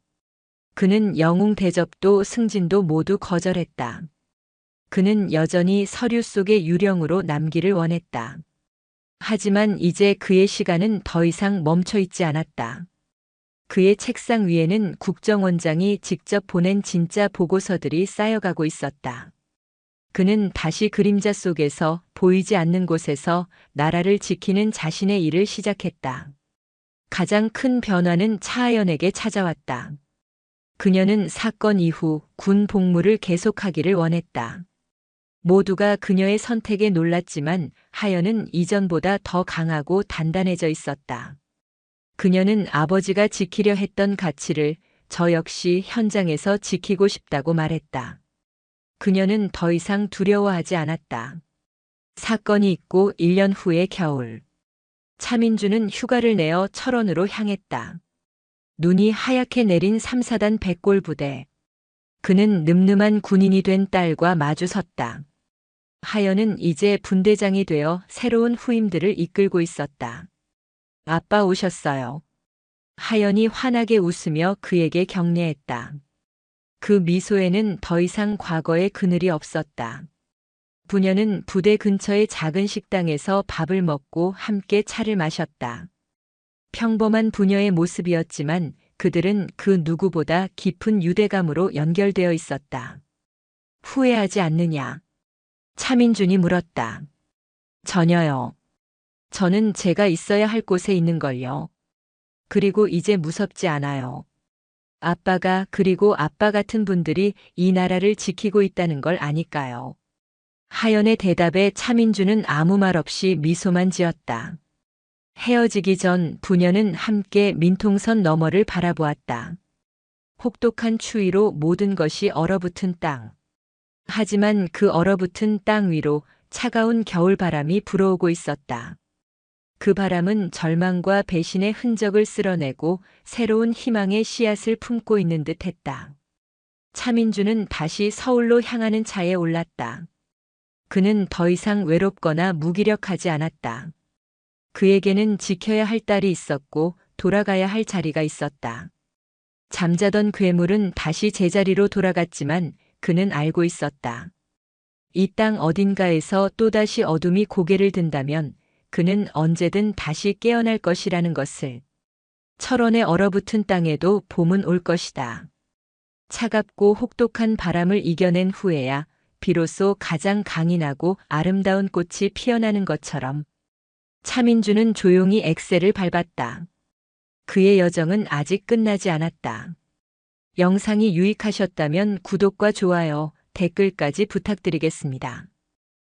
그는 영웅 대접도 승진도 모두 거절했다. 그는 여전히 서류 속의 유령으로 남기를 원했다. 하지만 이제 그의 시간은 더 이상 멈춰 있지 않았다. 그의 책상 위에는 국정원장이 직접 보낸 진짜 보고서들이 쌓여가고 있었다. 그는 다시 그림자 속에서 보이지 않는 곳에서 나라를 지키는 자신의 일을 시작했다. 가장 큰 변화는 차하연에게 찾아왔다. 그녀는 사건 이후 군 복무를 계속하기를 원했다. 모두가 그녀의 선택에 놀랐지만 하연은 이전보다 더 강하고 단단해져 있었다. 그녀는 아버지가 지키려 했던 가치를 저 역시 현장에서 지키고 싶다고 말했다. 그녀는 더 이상 두려워하지 않았다. 사건이 있고 1년 후의 겨울. 차민준은 휴가를 내어 철원으로 향했다. 눈이 하얗게 내린 3, 4단 백골 부대. 그는 늠름한 군인이 된 딸과 마주 섰다. 하연은 이제 분대장이 되어 새로운 후임들을 이끌고 있었다. 아빠 오셨어요. 하연이 환하게 웃으며 그에게 격려했다. 그 미소에는 더 이상 과거의 그늘이 없었다. 부녀는 부대 근처의 작은 식당에서 밥을 먹고 함께 차를 마셨다. 평범한 부녀의 모습이었지만 그들은 그 누구보다 깊은 유대감으로 연결되어 있었다. 후회하지 않느냐? 차민준이 물었다. 전혀요. 저는 제가 있어야 할 곳에 있는걸요. 그리고 이제 무섭지 않아요. 아빠가 그리고 아빠 같은 분들이 이 나라를 지키고 있다는 걸 아니까요. 하연의 대답에 차민준은 아무 말 없이 미소만 지었다. 헤어지기 전 부녀는 함께 민통선 너머를 바라보았다. 혹독한 추위로 모든 것이 얼어붙은 땅. 하지만 그 얼어붙은 땅 위로 차가운 겨울바람이 불어오고 있었다. 그 바람은 절망과 배신의 흔적을 쓸어내고 새로운 희망의 씨앗을 품고 있는 듯 했다. 차민준은 다시 서울로 향하는 차에 올랐다. 그는 더 이상 외롭거나 무기력하지 않았다. 그에게는 지켜야 할 딸이 있었고 돌아가야 할 자리가 있었다. 잠자던 괴물은 다시 제자리로 돌아갔지만 그는 알고 있었다. 이 땅 어딘가에서 또다시 어둠이 고개를 든다면 그는 언제든 다시 깨어날 것이라는 것을. 철원의 얼어붙은 땅에도 봄은 올 것이다. 차갑고 혹독한 바람을 이겨낸 후에야 비로소 가장 강인하고 아름다운 꽃이 피어나는 것처럼. 차민준은 조용히 엑셀을 밟았다. 그의 여정은 아직 끝나지 않았다. 영상이 유익하셨다면 구독과 좋아요, 댓글까지 부탁드리겠습니다.